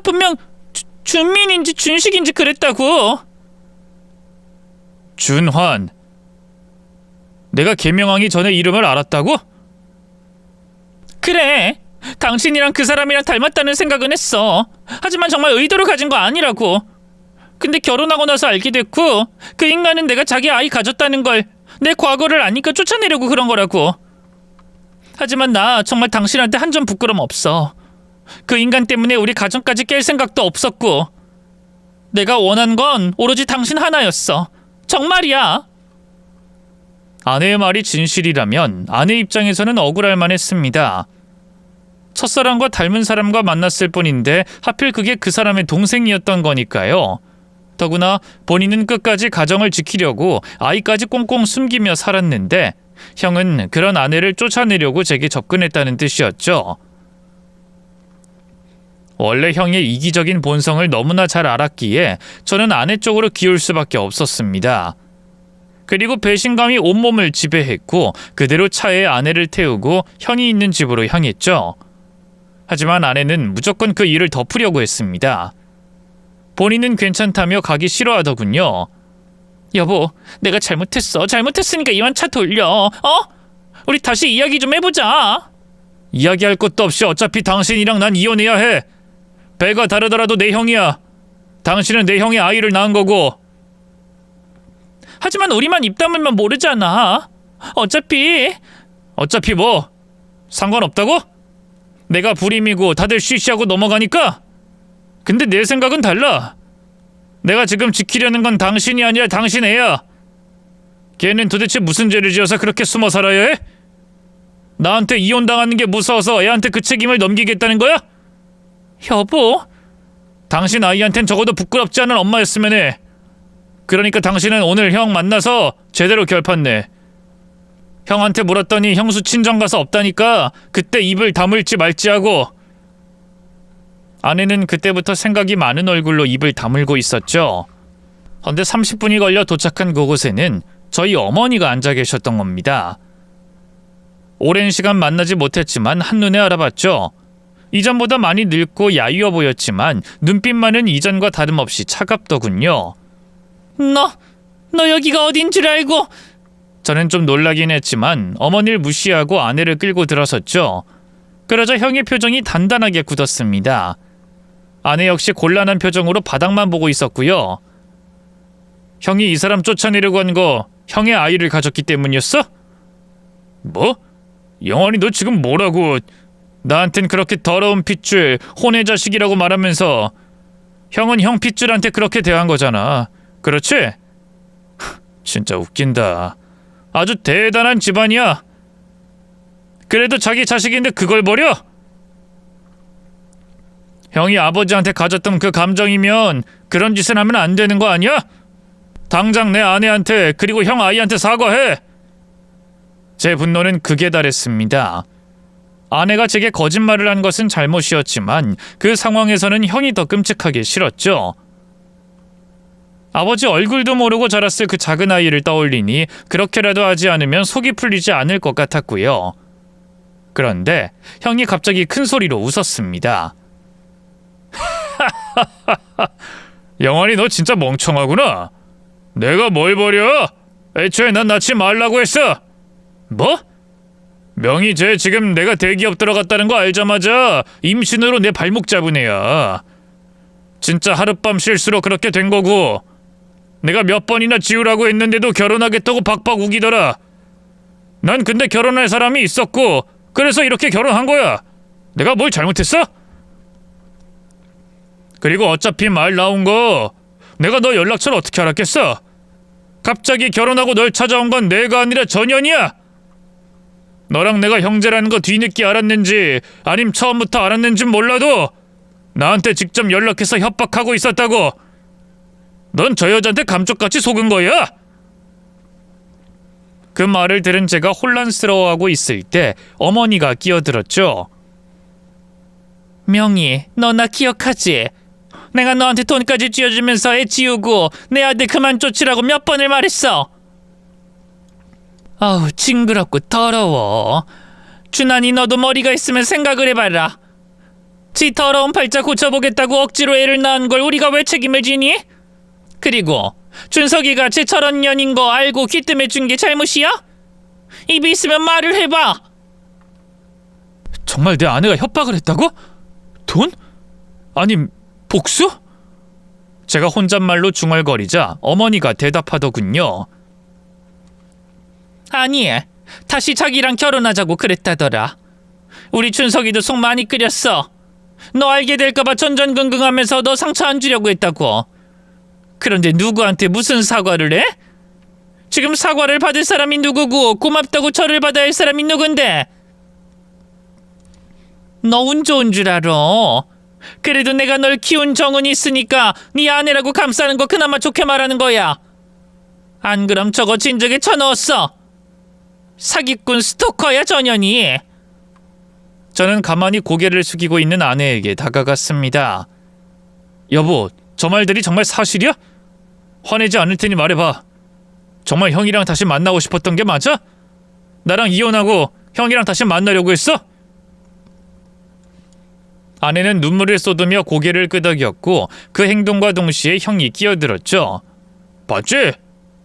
분명 준민인지 준식인지 그랬다고. 준환. 내가 개명하기 전에 이름을 알았다고? 그래. 당신이랑 그 사람이랑 닮았다는 생각은 했어. 하지만 정말 의도로 가진 거 아니라고. 근데 결혼하고 나서 알게 됐고 그 인간은 내가 자기 아이 가졌다는 걸 내 과거를 아니까 쫓아내려고 그런 거라고. 하지만 나 정말 당신한테 한 점 부끄럼 없어. 그 인간 때문에 우리 가정까지 깰 생각도 없었고 내가 원한 건 오로지 당신 하나였어. 정말이야. 아내의 말이 진실이라면 아내 입장에서는 억울할 만했습니다. 첫사랑과 닮은 사람과 만났을 뿐인데 하필 그게 그 사람의 동생이었던 거니까요. 더구나 본인은 끝까지 가정을 지키려고 아이까지 꽁꽁 숨기며 살았는데 형은 그런 아내를 쫓아내려고 제게 접근했다는 뜻이었죠. 원래 형의 이기적인 본성을 너무나 잘 알았기에 저는 아내 쪽으로 기울 수밖에 없었습니다. 그리고 배신감이 온몸을 지배했고 그대로 차에 아내를 태우고 형이 있는 집으로 향했죠. 하지만 아내는 무조건 그 일을 덮으려고 했습니다. 본인은 괜찮다며 가기 싫어하더군요. 여보, 내가 잘못했어. 잘못했으니까 이만 차 돌려. 우리 다시 이야기 좀 해보자. 이야기할 것도 없이 어차피 당신이랑 난 이혼해야 해. 배가 다르더라도 내 형이야. 당신은 내 형의 아이를 낳은 거고. 하지만 우리만 입 다물면 모르잖아. 어차피 뭐? 상관없다고? 내가 불임이고 다들 쉬쉬하고 넘어가니까? 근데 내 생각은 달라. 내가 지금 지키려는 건 당신이 아니라 당신 애야. 걔는 도대체 무슨 죄를 지어서 그렇게 숨어 살아야 해? 나한테 이혼당하는 게 무서워서 애한테 그 책임을 넘기겠다는 거야? 여보, 당신 아이한텐 적어도 부끄럽지 않은 엄마였으면 해. 그러니까 당신은 오늘 형 만나서 제대로 결판 내. 형한테 물었더니 형수 친정 가서 없다니까 그때 입을 다물지 말지 하고. 아내는 그때부터 생각이 많은 얼굴로 입을 다물고 있었죠. 헌데 30분이 걸려 도착한 그곳에는 저희 어머니가 앉아 계셨던 겁니다. 오랜 시간 만나지 못했지만 한눈에 알아봤죠. 이전보다 많이 늙고 야유어 보였지만 눈빛만은 이전과 다름없이 차갑더군요. 너 여기가 어딘 줄 알고. 저는 좀 놀라긴 했지만 어머니를 무시하고 아내를 끌고 들어섰죠. 그러자 형의 표정이 단단하게 굳었습니다. 아내 역시 곤란한 표정으로 바닥만 보고 있었고요. 형이 이 사람 쫓아내려고 한 거 형의 아이를 가졌기 때문이었어? 뭐? 영환이 너 지금 뭐라고? 나한텐 그렇게 더러운 핏줄, 혼의 자식이라고 말하면서 형은 형 핏줄한테 그렇게 대한 거잖아. 그렇지? 진짜 웃긴다. 아주 대단한 집안이야. 그래도 자기 자식인데 그걸 버려? 형이 아버지한테 가졌던 그 감정이면 그런 짓을 하면 안 되는 거 아니야? 당장 내 아내한테 그리고 형 아이한테 사과해. 제 분노는 극에 달했습니다. 아내가 제게 거짓말을 한 것은 잘못이었지만 그 상황에서는 형이 더 끔찍하게 싫었죠. 아버지 얼굴도 모르고 자랐을 그 작은 아이를 떠올리니 그렇게라도 하지 않으면 속이 풀리지 않을 것 같았고요. 그런데 형이 갑자기 큰 소리로 웃었습니다. 영환이 너 진짜 멍청하구나. 내가 뭘 버려? 애초에 난 낳지 말라고 했어. 뭐? 명희 쟤 지금 내가 대기업 들어갔다는 거 알자마자 임신으로 내 발목 잡은 애야. 진짜 하룻밤 실수로 그렇게 된 거고 내가 몇 번이나 지우라고 했는데도 결혼하겠다고 박박 우기더라. 난 근데 결혼할 사람이 있었고 그래서 이렇게 결혼한 거야. 내가 뭘 잘못했어? 그리고 어차피 말 나온 거 내가 너 연락처를 어떻게 알았겠어? 갑자기 결혼하고 널 찾아온 건 내가 아니라 전현이야. 너랑 내가 형제라는 거 뒤늦게 알았는지 아님 처음부터 알았는진 몰라도 나한테 직접 연락해서 협박하고 있었다고. 넌 저 여자한테 감쪽같이 속은 거야? 그 말을 들은 제가 혼란스러워하고 있을 때 어머니가 끼어들었죠. 명희, 너 나 기억하지? 내가 너한테 돈까지 쥐어주면서 애 지우고 내 아들 그만 쫓으라고 몇 번을 말했어. 아우, 징그럽고 더러워. 준환이 너도 머리가 있으면 생각을 해봐라. 지 더러운 팔자 고쳐보겠다고 억지로 애를 낳은 걸 우리가 왜 책임을 지니? 그리고 준석이가 쟤 저런 년인 거 알고 귀뜸해 준 게 잘못이야? 입이 있으면 말을 해봐. 정말 내 아내가 협박을 했다고? 돈? 아니, 복수? 제가 혼잣말로 중얼거리자 어머니가 대답하더군요. 아니, 다시 자기랑 결혼하자고 그랬다더라. 우리 준석이도 속 많이 끓였어. 너 알게 될까봐 전전긍긍하면서 너 상처 안 주려고 했다고. 그런데 누구한테 무슨 사과를 해? 지금 사과를 받을 사람이 누구고 고맙다고 절을 받아야 할 사람이 누군데? 너 운 좋은 줄 알아. 그래도 내가 널 키운 정은이 있으니까 네 아내라고 감싸는 거 그나마 좋게 말하는 거야. 안 그럼 저거 진작에 쳐넣었어. 사기꾼 스토커야 전현이. 저는 가만히 고개를 숙이고 있는 아내에게 다가갔습니다. 여보, 저 말들이 정말 사실이야? 화내지 않을 테니 말해봐. 정말 형이랑 다시 만나고 싶었던 게 맞아? 나랑 이혼하고 형이랑 다시 만나려고 했어? 아내는 눈물을 쏟으며 고개를 끄덕였고 그 행동과 동시에 형이 끼어들었죠. 봤지?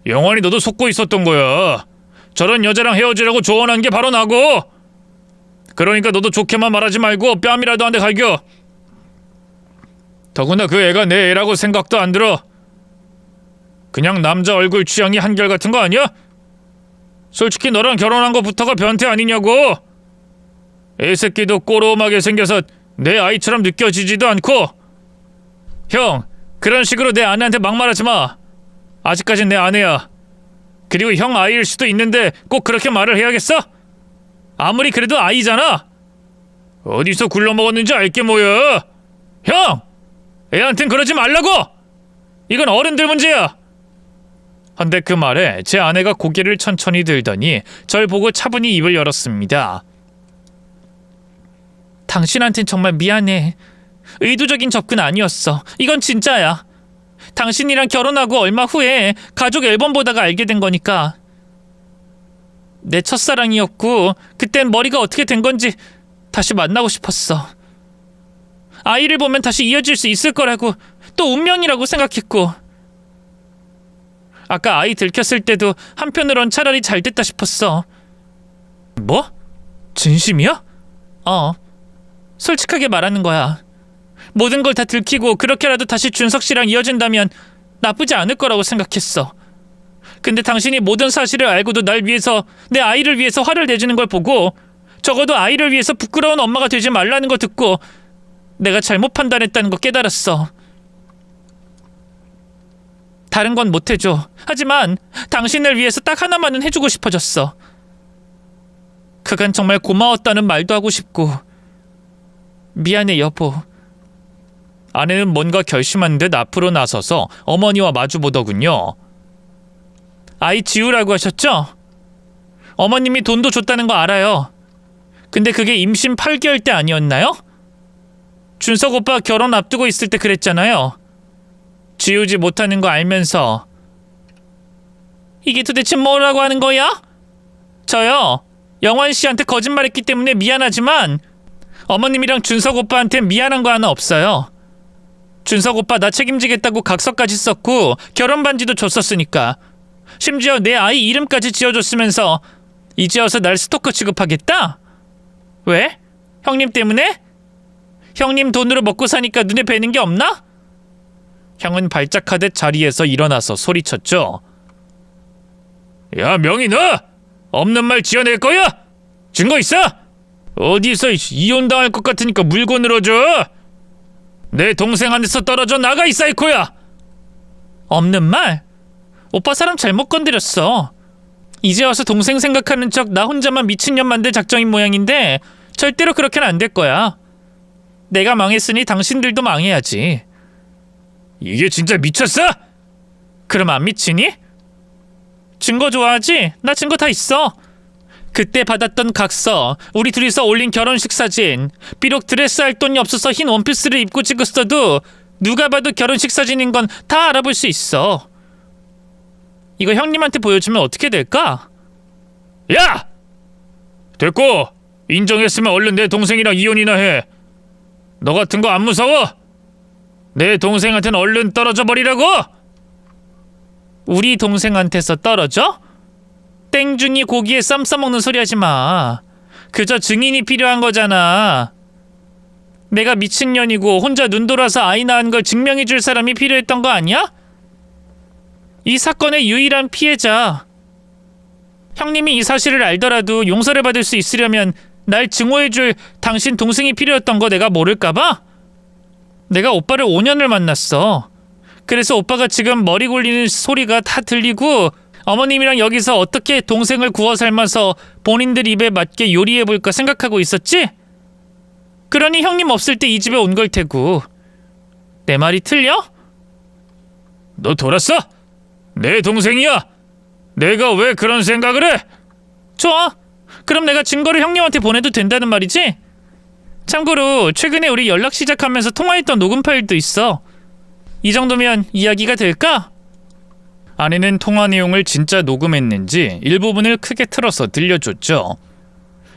영환이 너도 속고 있었던 거야. 저런 여자랑 헤어지라고 조언한 게 바로 나고. 그러니까 너도 좋게만 말하지 말고 뺨이라도 한 대 갈겨. 더구나 그 애가 내 애라고 생각도 안 들어. 그냥 남자 얼굴 취향이 한결같은 거 아니야? 솔직히 너랑 결혼한 거부터가 변태 아니냐고. 애 새끼도 꼬로움하게 생겨서 내 아이처럼 느껴지지도 않고. 형, 그런 식으로 내 아내한테 막말하지 마. 아직까진 내 아내야. 그리고 형 아이일 수도 있는데 꼭 그렇게 말을 해야겠어? 아무리 그래도 아이잖아. 어디서 굴러먹었는지 알게 뭐야. 형! 애한텐 그러지 말라고! 이건 어른들 문제야. 헌데 그 말에 제 아내가 고개를 천천히 들더니 절 보고 차분히 입을 열었습니다. 당신한텐 정말 미안해. 의도적인 접근 아니었어. 이건 진짜야. 당신이랑 결혼하고 얼마 후에 가족 앨범 보다가 알게 된 거니까. 내 첫사랑이었고 그땐 머리가 어떻게 된 건지 다시 만나고 싶었어. 아이를 보면 다시 이어질 수 있을 거라고, 또 운명이라고 생각했고. 아까 아이 들켰을 때도 한편으론 차라리 잘 됐다 싶었어. 뭐? 진심이야? 솔직하게 말하는 거야. 모든 걸 다 들키고 그렇게라도 다시 준석 씨랑 이어진다면 나쁘지 않을 거라고 생각했어. 근데 당신이 모든 사실을 알고도 날 위해서, 내 아이를 위해서 화를 내주는 걸 보고, 적어도 아이를 위해서 부끄러운 엄마가 되지 말라는 거 듣고 내가 잘못 판단했다는 거 깨달았어. 다른 건 못 해줘. 하지만 당신을 위해서 딱 하나만은 해주고 싶어졌어. 그간 정말 고마웠다는 말도 하고 싶고. 미안해 여보. 아내는 뭔가 결심한 듯 앞으로 나서서 어머니와 마주보더군요. 아이 지우라고 하셨죠? 어머님이 돈도 줬다는 거 알아요. 근데 그게 임신 8개월 때 아니었나요? 준석 오빠 결혼 앞두고 있을 때 그랬잖아요. 지우지 못하는 거 알면서. 이게 도대체 뭐라고 하는 거야? 저요, 영환 씨한테 거짓말했기 때문에 미안하지만 어머님이랑 준석 오빠한테 미안한 거 하나 없어요. 준석 오빠 나 책임지겠다고 각서까지 썼고 결혼 반지도 줬었으니까. 심지어 내 아이 이름까지 지어줬으면서 이제 와서 날 스토커 취급하겠다? 왜? 형님 때문에? 형님 돈으로 먹고 사니까 눈에 뵈는 게 없나? 형은 발작하듯 자리에서 일어나서 소리쳤죠. 야 명희, 너! 없는 말 지어낼 거야? 증거 있어? 어디서 이혼당할 것 같으니까 물고 늘어져? 내 동생한테서 떨어져 나가, 이 사이코야! 없는 말? 오빠 사람 잘못 건드렸어. 이제 와서 동생 생각하는 척 나 혼자만 미친년 만들 작정인 모양인데 절대로 그렇게는 안 될 거야. 내가 망했으니 당신들도 망해야지. 이게 진짜 미쳤어? 그럼 안 미치니? 증거 좋아하지? 나 증거 다 있어. 그때 받았던 각서, 우리 둘이서 올린 결혼식 사진, 비록 드레스 할 돈이 없어서 흰 원피스를 입고 찍었어도 누가 봐도 결혼식 사진인 건 다 알아볼 수 있어. 이거 형님한테 보여주면 어떻게 될까? 야! 됐고, 인정했으면 얼른 내 동생이랑 이혼이나 해. 너 같은 거 안 무서워? 내 동생한테는 얼른 떨어져 버리라고! 우리 동생한테서 떨어져? 땡중이 고기에 쌈 싸먹는 소리 하지 마. 그저 증인이 필요한 거잖아. 내가 미친년이고 혼자 눈 돌아서 아이 낳은 걸 증명해 줄 사람이 필요했던 거 아니야? 이 사건의 유일한 피해자. 형님이 이 사실을 알더라도 용서를 받을 수 있으려면 날 증오해 줄 당신 동생이 필요했던 거 내가 모를까 봐? 내가 오빠를 5년을 만났어. 그래서 오빠가 지금 머리 굴리는 소리가 다 들리고 어머님이랑 여기서 어떻게 동생을 구워 삶아서 본인들 입에 맞게 요리해볼까 생각하고 있었지? 그러니 형님 없을 때 이 집에 온 걸 테고. 내 말이 틀려? 너 돌았어? 내 동생이야. 내가 왜 그런 생각을 해? 좋아. 그럼 내가 증거를 형님한테 보내도 된다는 말이지? 참고로 최근에 우리 연락 시작하면서 통화했던 녹음 파일도 있어. 이 정도면 이야기가 될까? 아내는 통화 내용을 진짜 녹음했는지 일부분을 크게 틀어서 들려줬죠.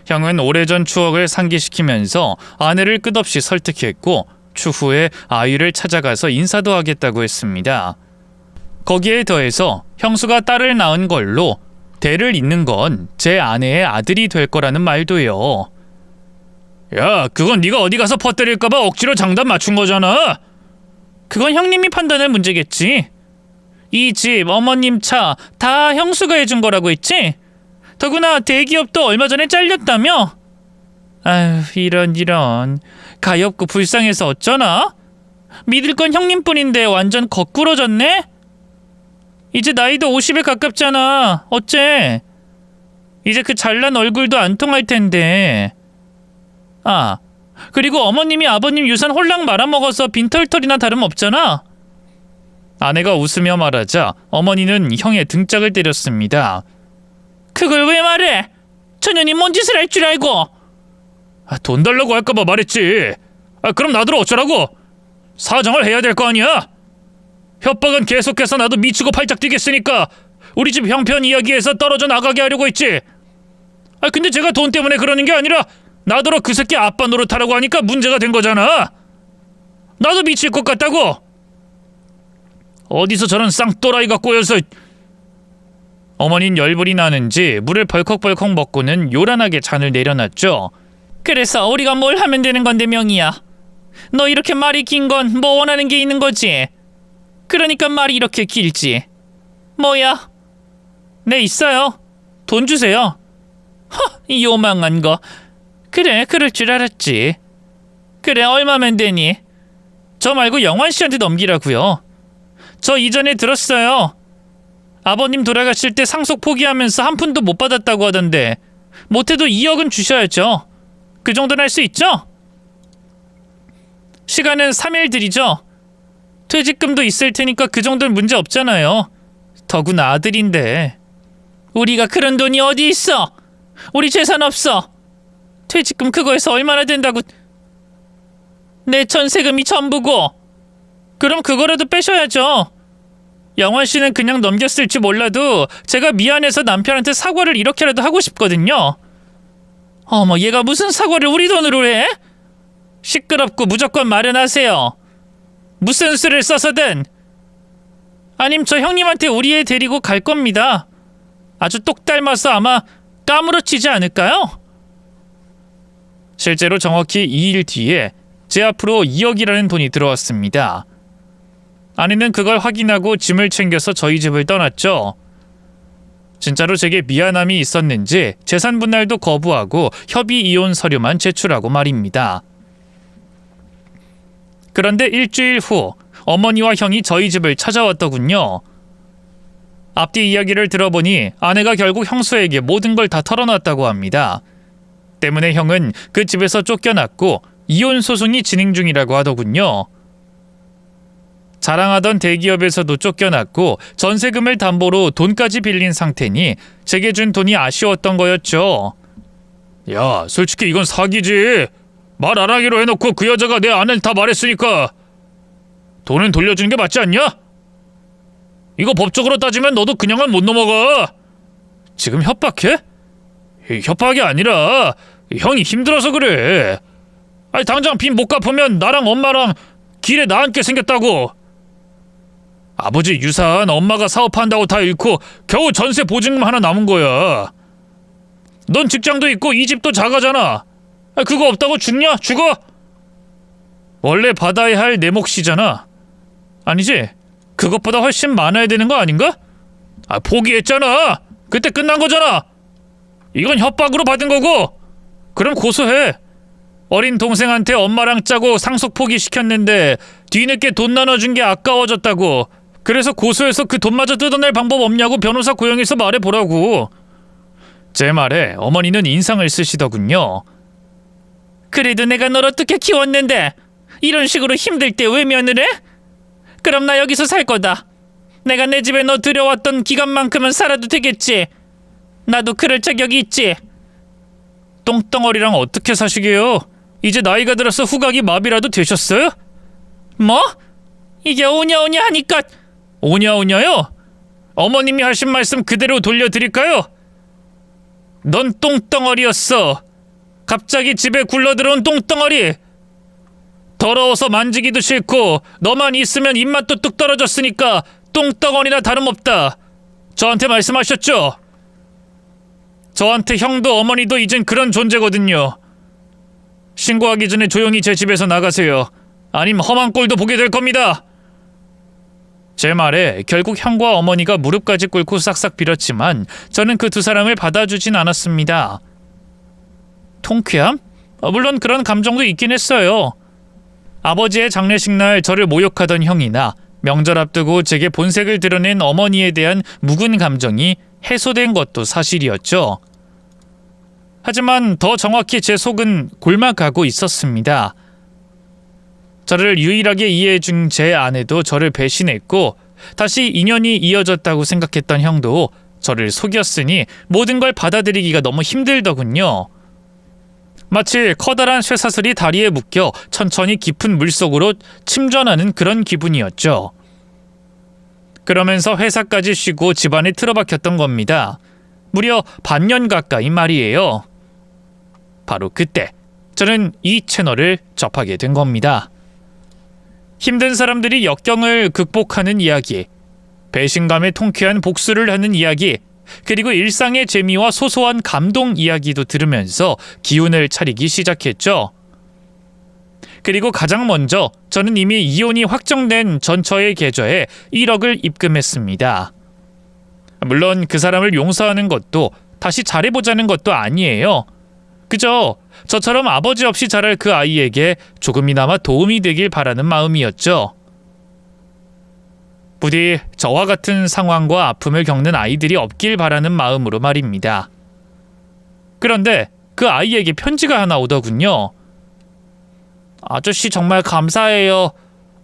형은 오래전 추억을 상기시키면서 아내를 끝없이 설득했고 추후에 아이를 찾아가서 인사도 하겠다고 했습니다. 거기에 더해서 형수가 딸을 낳은 걸로 대를 잇는 건 제 아내의 아들이 될 거라는 말도요. 야, 그건 네가 어디 가서 퍼뜨릴까 봐 억지로 장단 맞춘 거잖아. 그건 형님이 판단할 문제겠지. 이 집, 어머님 차 다 형수가 해준 거라고 했지? 더구나 대기업도 얼마 전에 잘렸다며? 아휴, 이런. 가엾고 불쌍해서 어쩌나? 믿을 건 형님뿐인데 완전 거꾸로졌네? 이제 나이도 50에 가깝잖아. 어째? 이제 그 잘난 얼굴도 안 통할 텐데. 아, 그리고 어머님이 아버님 유산 홀랑 말아먹어서 빈털털이나 다름없잖아. 아내가 웃으며 말하자 어머니는 형의 등짝을 때렸습니다. 그걸 왜 말해? 저년이 뭔 짓을 할 줄 알고. 돈 달라고 할까봐 말했지. 그럼 나더러 어쩌라고? 사정을 해야 될 거 아니야? 협박은 계속해서 나도 미치고 팔짝 뛰겠으니까 우리 집 형편 이야기에서 떨어져 나가게 하려고 했지. 근데 제가 돈 때문에 그러는 게 아니라 나더러 그 새끼 아빠 노릇하라고 하니까 문제가 된 거잖아. 나도 미칠 것 같다고. 어디서 저런 쌍또라이가 꼬여서. 어머닌 열불이 나는지 물을 벌컥벌컥 먹고는 요란하게 잔을 내려놨죠. 그래서 우리가 뭘 하면 되는 건데 명이야. 너 이렇게 말이 긴 건 뭐 원하는 게 있는 거지? 그러니까 말이 이렇게 길지. 뭐야? 네, 있어요. 돈 주세요. 이 요망한 거. 그래, 그럴 줄 알았지. 그래, 얼마면 되니? 저 말고 영환 씨한테 넘기라고요. 저 이전에 들었어요. 아버님 돌아가실 때 상속 포기하면서 한 푼도 못 받았다고 하던데 못해도 2억은 주셔야죠. 그 정도는 할 수 있죠? 시간은 3일 드리죠. 퇴직금도 있을 테니까 그 정도는 문제 없잖아요. 더구나 아들인데. 우리가 그런 돈이 어디 있어? 우리 재산 없어. 퇴직금 그거에서 얼마나 된다고. 내 전세금이 전부고. 그럼 그거라도 빼셔야죠. 영환 씨는 그냥 넘겼을지 몰라도 제가 미안해서 남편한테 사과를 이렇게라도 하고 싶거든요. 어머, 얘가 무슨 사과를 우리 돈으로 해? 시끄럽고 무조건 마련하세요. 무슨 수를 써서든. 아님 저 형님한테 우리 애 데리고 갈 겁니다. 아주 똑 닮아서 아마 까무러치지 않을까요? 실제로 정확히 2일 뒤에 제 앞으로 2억이라는 돈이 들어왔습니다. 아내는 그걸 확인하고 짐을 챙겨서 저희 집을 떠났죠. 진짜로 제게 미안함이 있었는지 재산 분할도 거부하고 협의 이혼 서류만 제출하고 말입니다. 그런데 일주일 후 어머니와 형이 저희 집을 찾아왔더군요. 앞뒤 이야기를 들어보니 아내가 결국 형수에게 모든 걸 다 털어놨다고 합니다. 때문에 형은 그 집에서 쫓겨났고 이혼 소송이 진행 중이라고 하더군요. 자랑하던 대기업에서도 쫓겨났고 전세금을 담보로 돈까지 빌린 상태니 제게 준 돈이 아쉬웠던 거였죠. 야, 솔직히 이건 사기지. 말 안 하기로 해놓고 그 여자가 내 아내를 다 말했으니까. 돈은 돌려주는 게 맞지 않냐? 이거 법적으로 따지면 너도 그냥은 못 넘어가. 지금 협박해? 협박이 아니라 형이 힘들어서 그래. 아니 당장 빚 못 갚으면 나랑 엄마랑 길에 나앉게 생겼다고. 아버지 유산 엄마가 사업한다고 다 잃고 겨우 전세 보증금 하나 남은 거야. 넌 직장도 있고 이 집도 작아잖아. 그거 없다고 죽냐? 죽어? 원래 받아야 할 내 몫이잖아. 아니지? 그것보다 훨씬 많아야 되는 거 아닌가? 포기했잖아. 그때 끝난 거잖아. 이건 협박으로 받은 거고. 그럼 고소해. 어린 동생한테 엄마랑 짜고 상속 포기시켰는데 뒤늦게 돈 나눠준 게 아까워졌다고. 그래서 고소해서 그 돈마저 뜯어낼 방법 없냐고 변호사 고용해서 말해보라고. 제 말에 어머니는 인상을 쓰시더군요. 그래도 내가 널 어떻게 키웠는데 이런 식으로 힘들 때 외면을 해? 그럼 나 여기서 살 거다. 내가 내 집에 너 들여왔던 기간만큼은 살아도 되겠지. 나도 그럴 자격이 있지. 똥덩어리랑 어떻게 사시게요? 이제 나이가 들어서 후각이 마비라도 되셨어요? 뭐? 이게 오냐오냐 하니까. 오냐오냐요? 어머님이 하신 말씀 그대로 돌려드릴까요? 넌 똥덩어리였어. 갑자기 집에 굴러들어온 똥덩어리. 더러워서 만지기도 싫고 너만 있으면 입맛도 뚝 떨어졌으니까 똥덩어리나 다름없다. 저한테 말씀하셨죠? 저한테 형도 어머니도 이젠 그런 존재거든요. 신고하기 전에 조용히 제 집에서 나가세요. 아님 험한 꼴도 보게 될 겁니다. 제 말에 결국 형과 어머니가 무릎까지 꿇고 싹싹 빌었지만 저는 그 두 사람을 받아주진 않았습니다. 통쾌함? 물론 그런 감정도 있긴 했어요. 아버지의 장례식 날 저를 모욕하던 형이나 명절 앞두고 제게 본색을 드러낸 어머니에 대한 묵은 감정이 해소된 것도 사실이었죠. 하지만 더 정확히 제 속은 골막하고 있었습니다. 저를 유일하게 이해해준 제 아내도 저를 배신했고 다시 인연이 이어졌다고 생각했던 형도 저를 속였으니 모든 걸 받아들이기가 너무 힘들더군요. 마치 커다란 쇠사슬이 다리에 묶여 천천히 깊은 물속으로 침전하는 그런 기분이었죠. 그러면서 회사까지 쉬고 집안에 틀어박혔던 겁니다. 무려 반년 가까이 말이에요. 바로 그때 저는 이 채널을 접하게 된 겁니다. 힘든 사람들이 역경을 극복하는 이야기, 배신감에 통쾌한 복수를 하는 이야기, 그리고 일상의 재미와 소소한 감동 이야기도 들으면서 기운을 차리기 시작했죠. 그리고 가장 먼저 저는 이미 이혼이 확정된 전처의 계좌에 1억을 입금했습니다. 물론 그 사람을 용서하는 것도 다시 잘해보자는 것도 아니에요. 그저 저처럼 아버지 없이 자랄 그 아이에게 조금이나마 도움이 되길 바라는 마음이었죠. 부디 저와 같은 상황과 아픔을 겪는 아이들이 없길 바라는 마음으로 말입니다. 그런데 그 아이에게 편지가 하나 오더군요. 아저씨 정말 감사해요.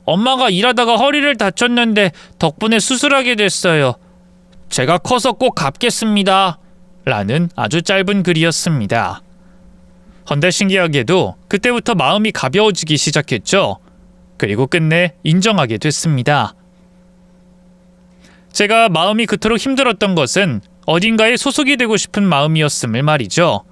엄마가 일하다가 허리를 다쳤는데 덕분에 수술하게 됐어요. 제가 커서 꼭 갚겠습니다. 라는 아주 짧은 글이었습니다. 헌데 신기하게도 그때부터 마음이 가벼워지기 시작했죠. 그리고 끝내 인정하게 됐습니다. 제가 마음이 그토록 힘들었던 것은 어딘가에 소속이 되고 싶은 마음이었음을 말이죠.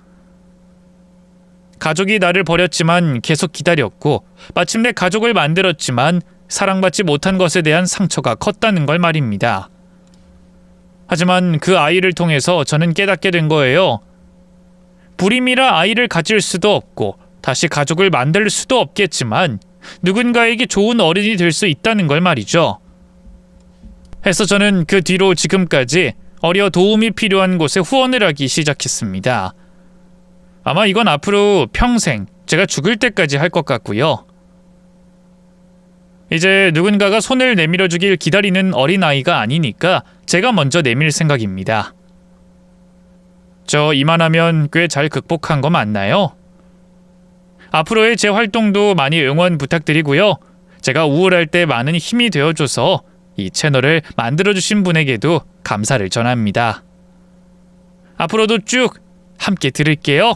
가족이 나를 버렸지만 계속 기다렸고 마침내 가족을 만들었지만 사랑받지 못한 것에 대한 상처가 컸다는 걸 말입니다. 하지만 그 아이를 통해서 저는 깨닫게 된 거예요. 불임이라 아이를 가질 수도 없고 다시 가족을 만들 수도 없겠지만 누군가에게 좋은 어른이 될 수 있다는 걸 말이죠. 해서 저는 그 뒤로 지금까지 어려 도움이 필요한 곳에 후원을 하기 시작했습니다. 아마 이건 앞으로 평생 제가 죽을 때까지 할 것 같고요. 이제 누군가가 손을 내밀어 주길 기다리는 어린아이가 아니니까 제가 먼저 내밀 생각입니다. 저 이만하면 꽤 잘 극복한 거 맞나요? 앞으로의 제 활동도 많이 응원 부탁드리고요. 제가 우울할 때 많은 힘이 되어줘서 이 채널을 만들어주신 분에게도 감사를 전합니다. 앞으로도 쭉 함께 들을게요.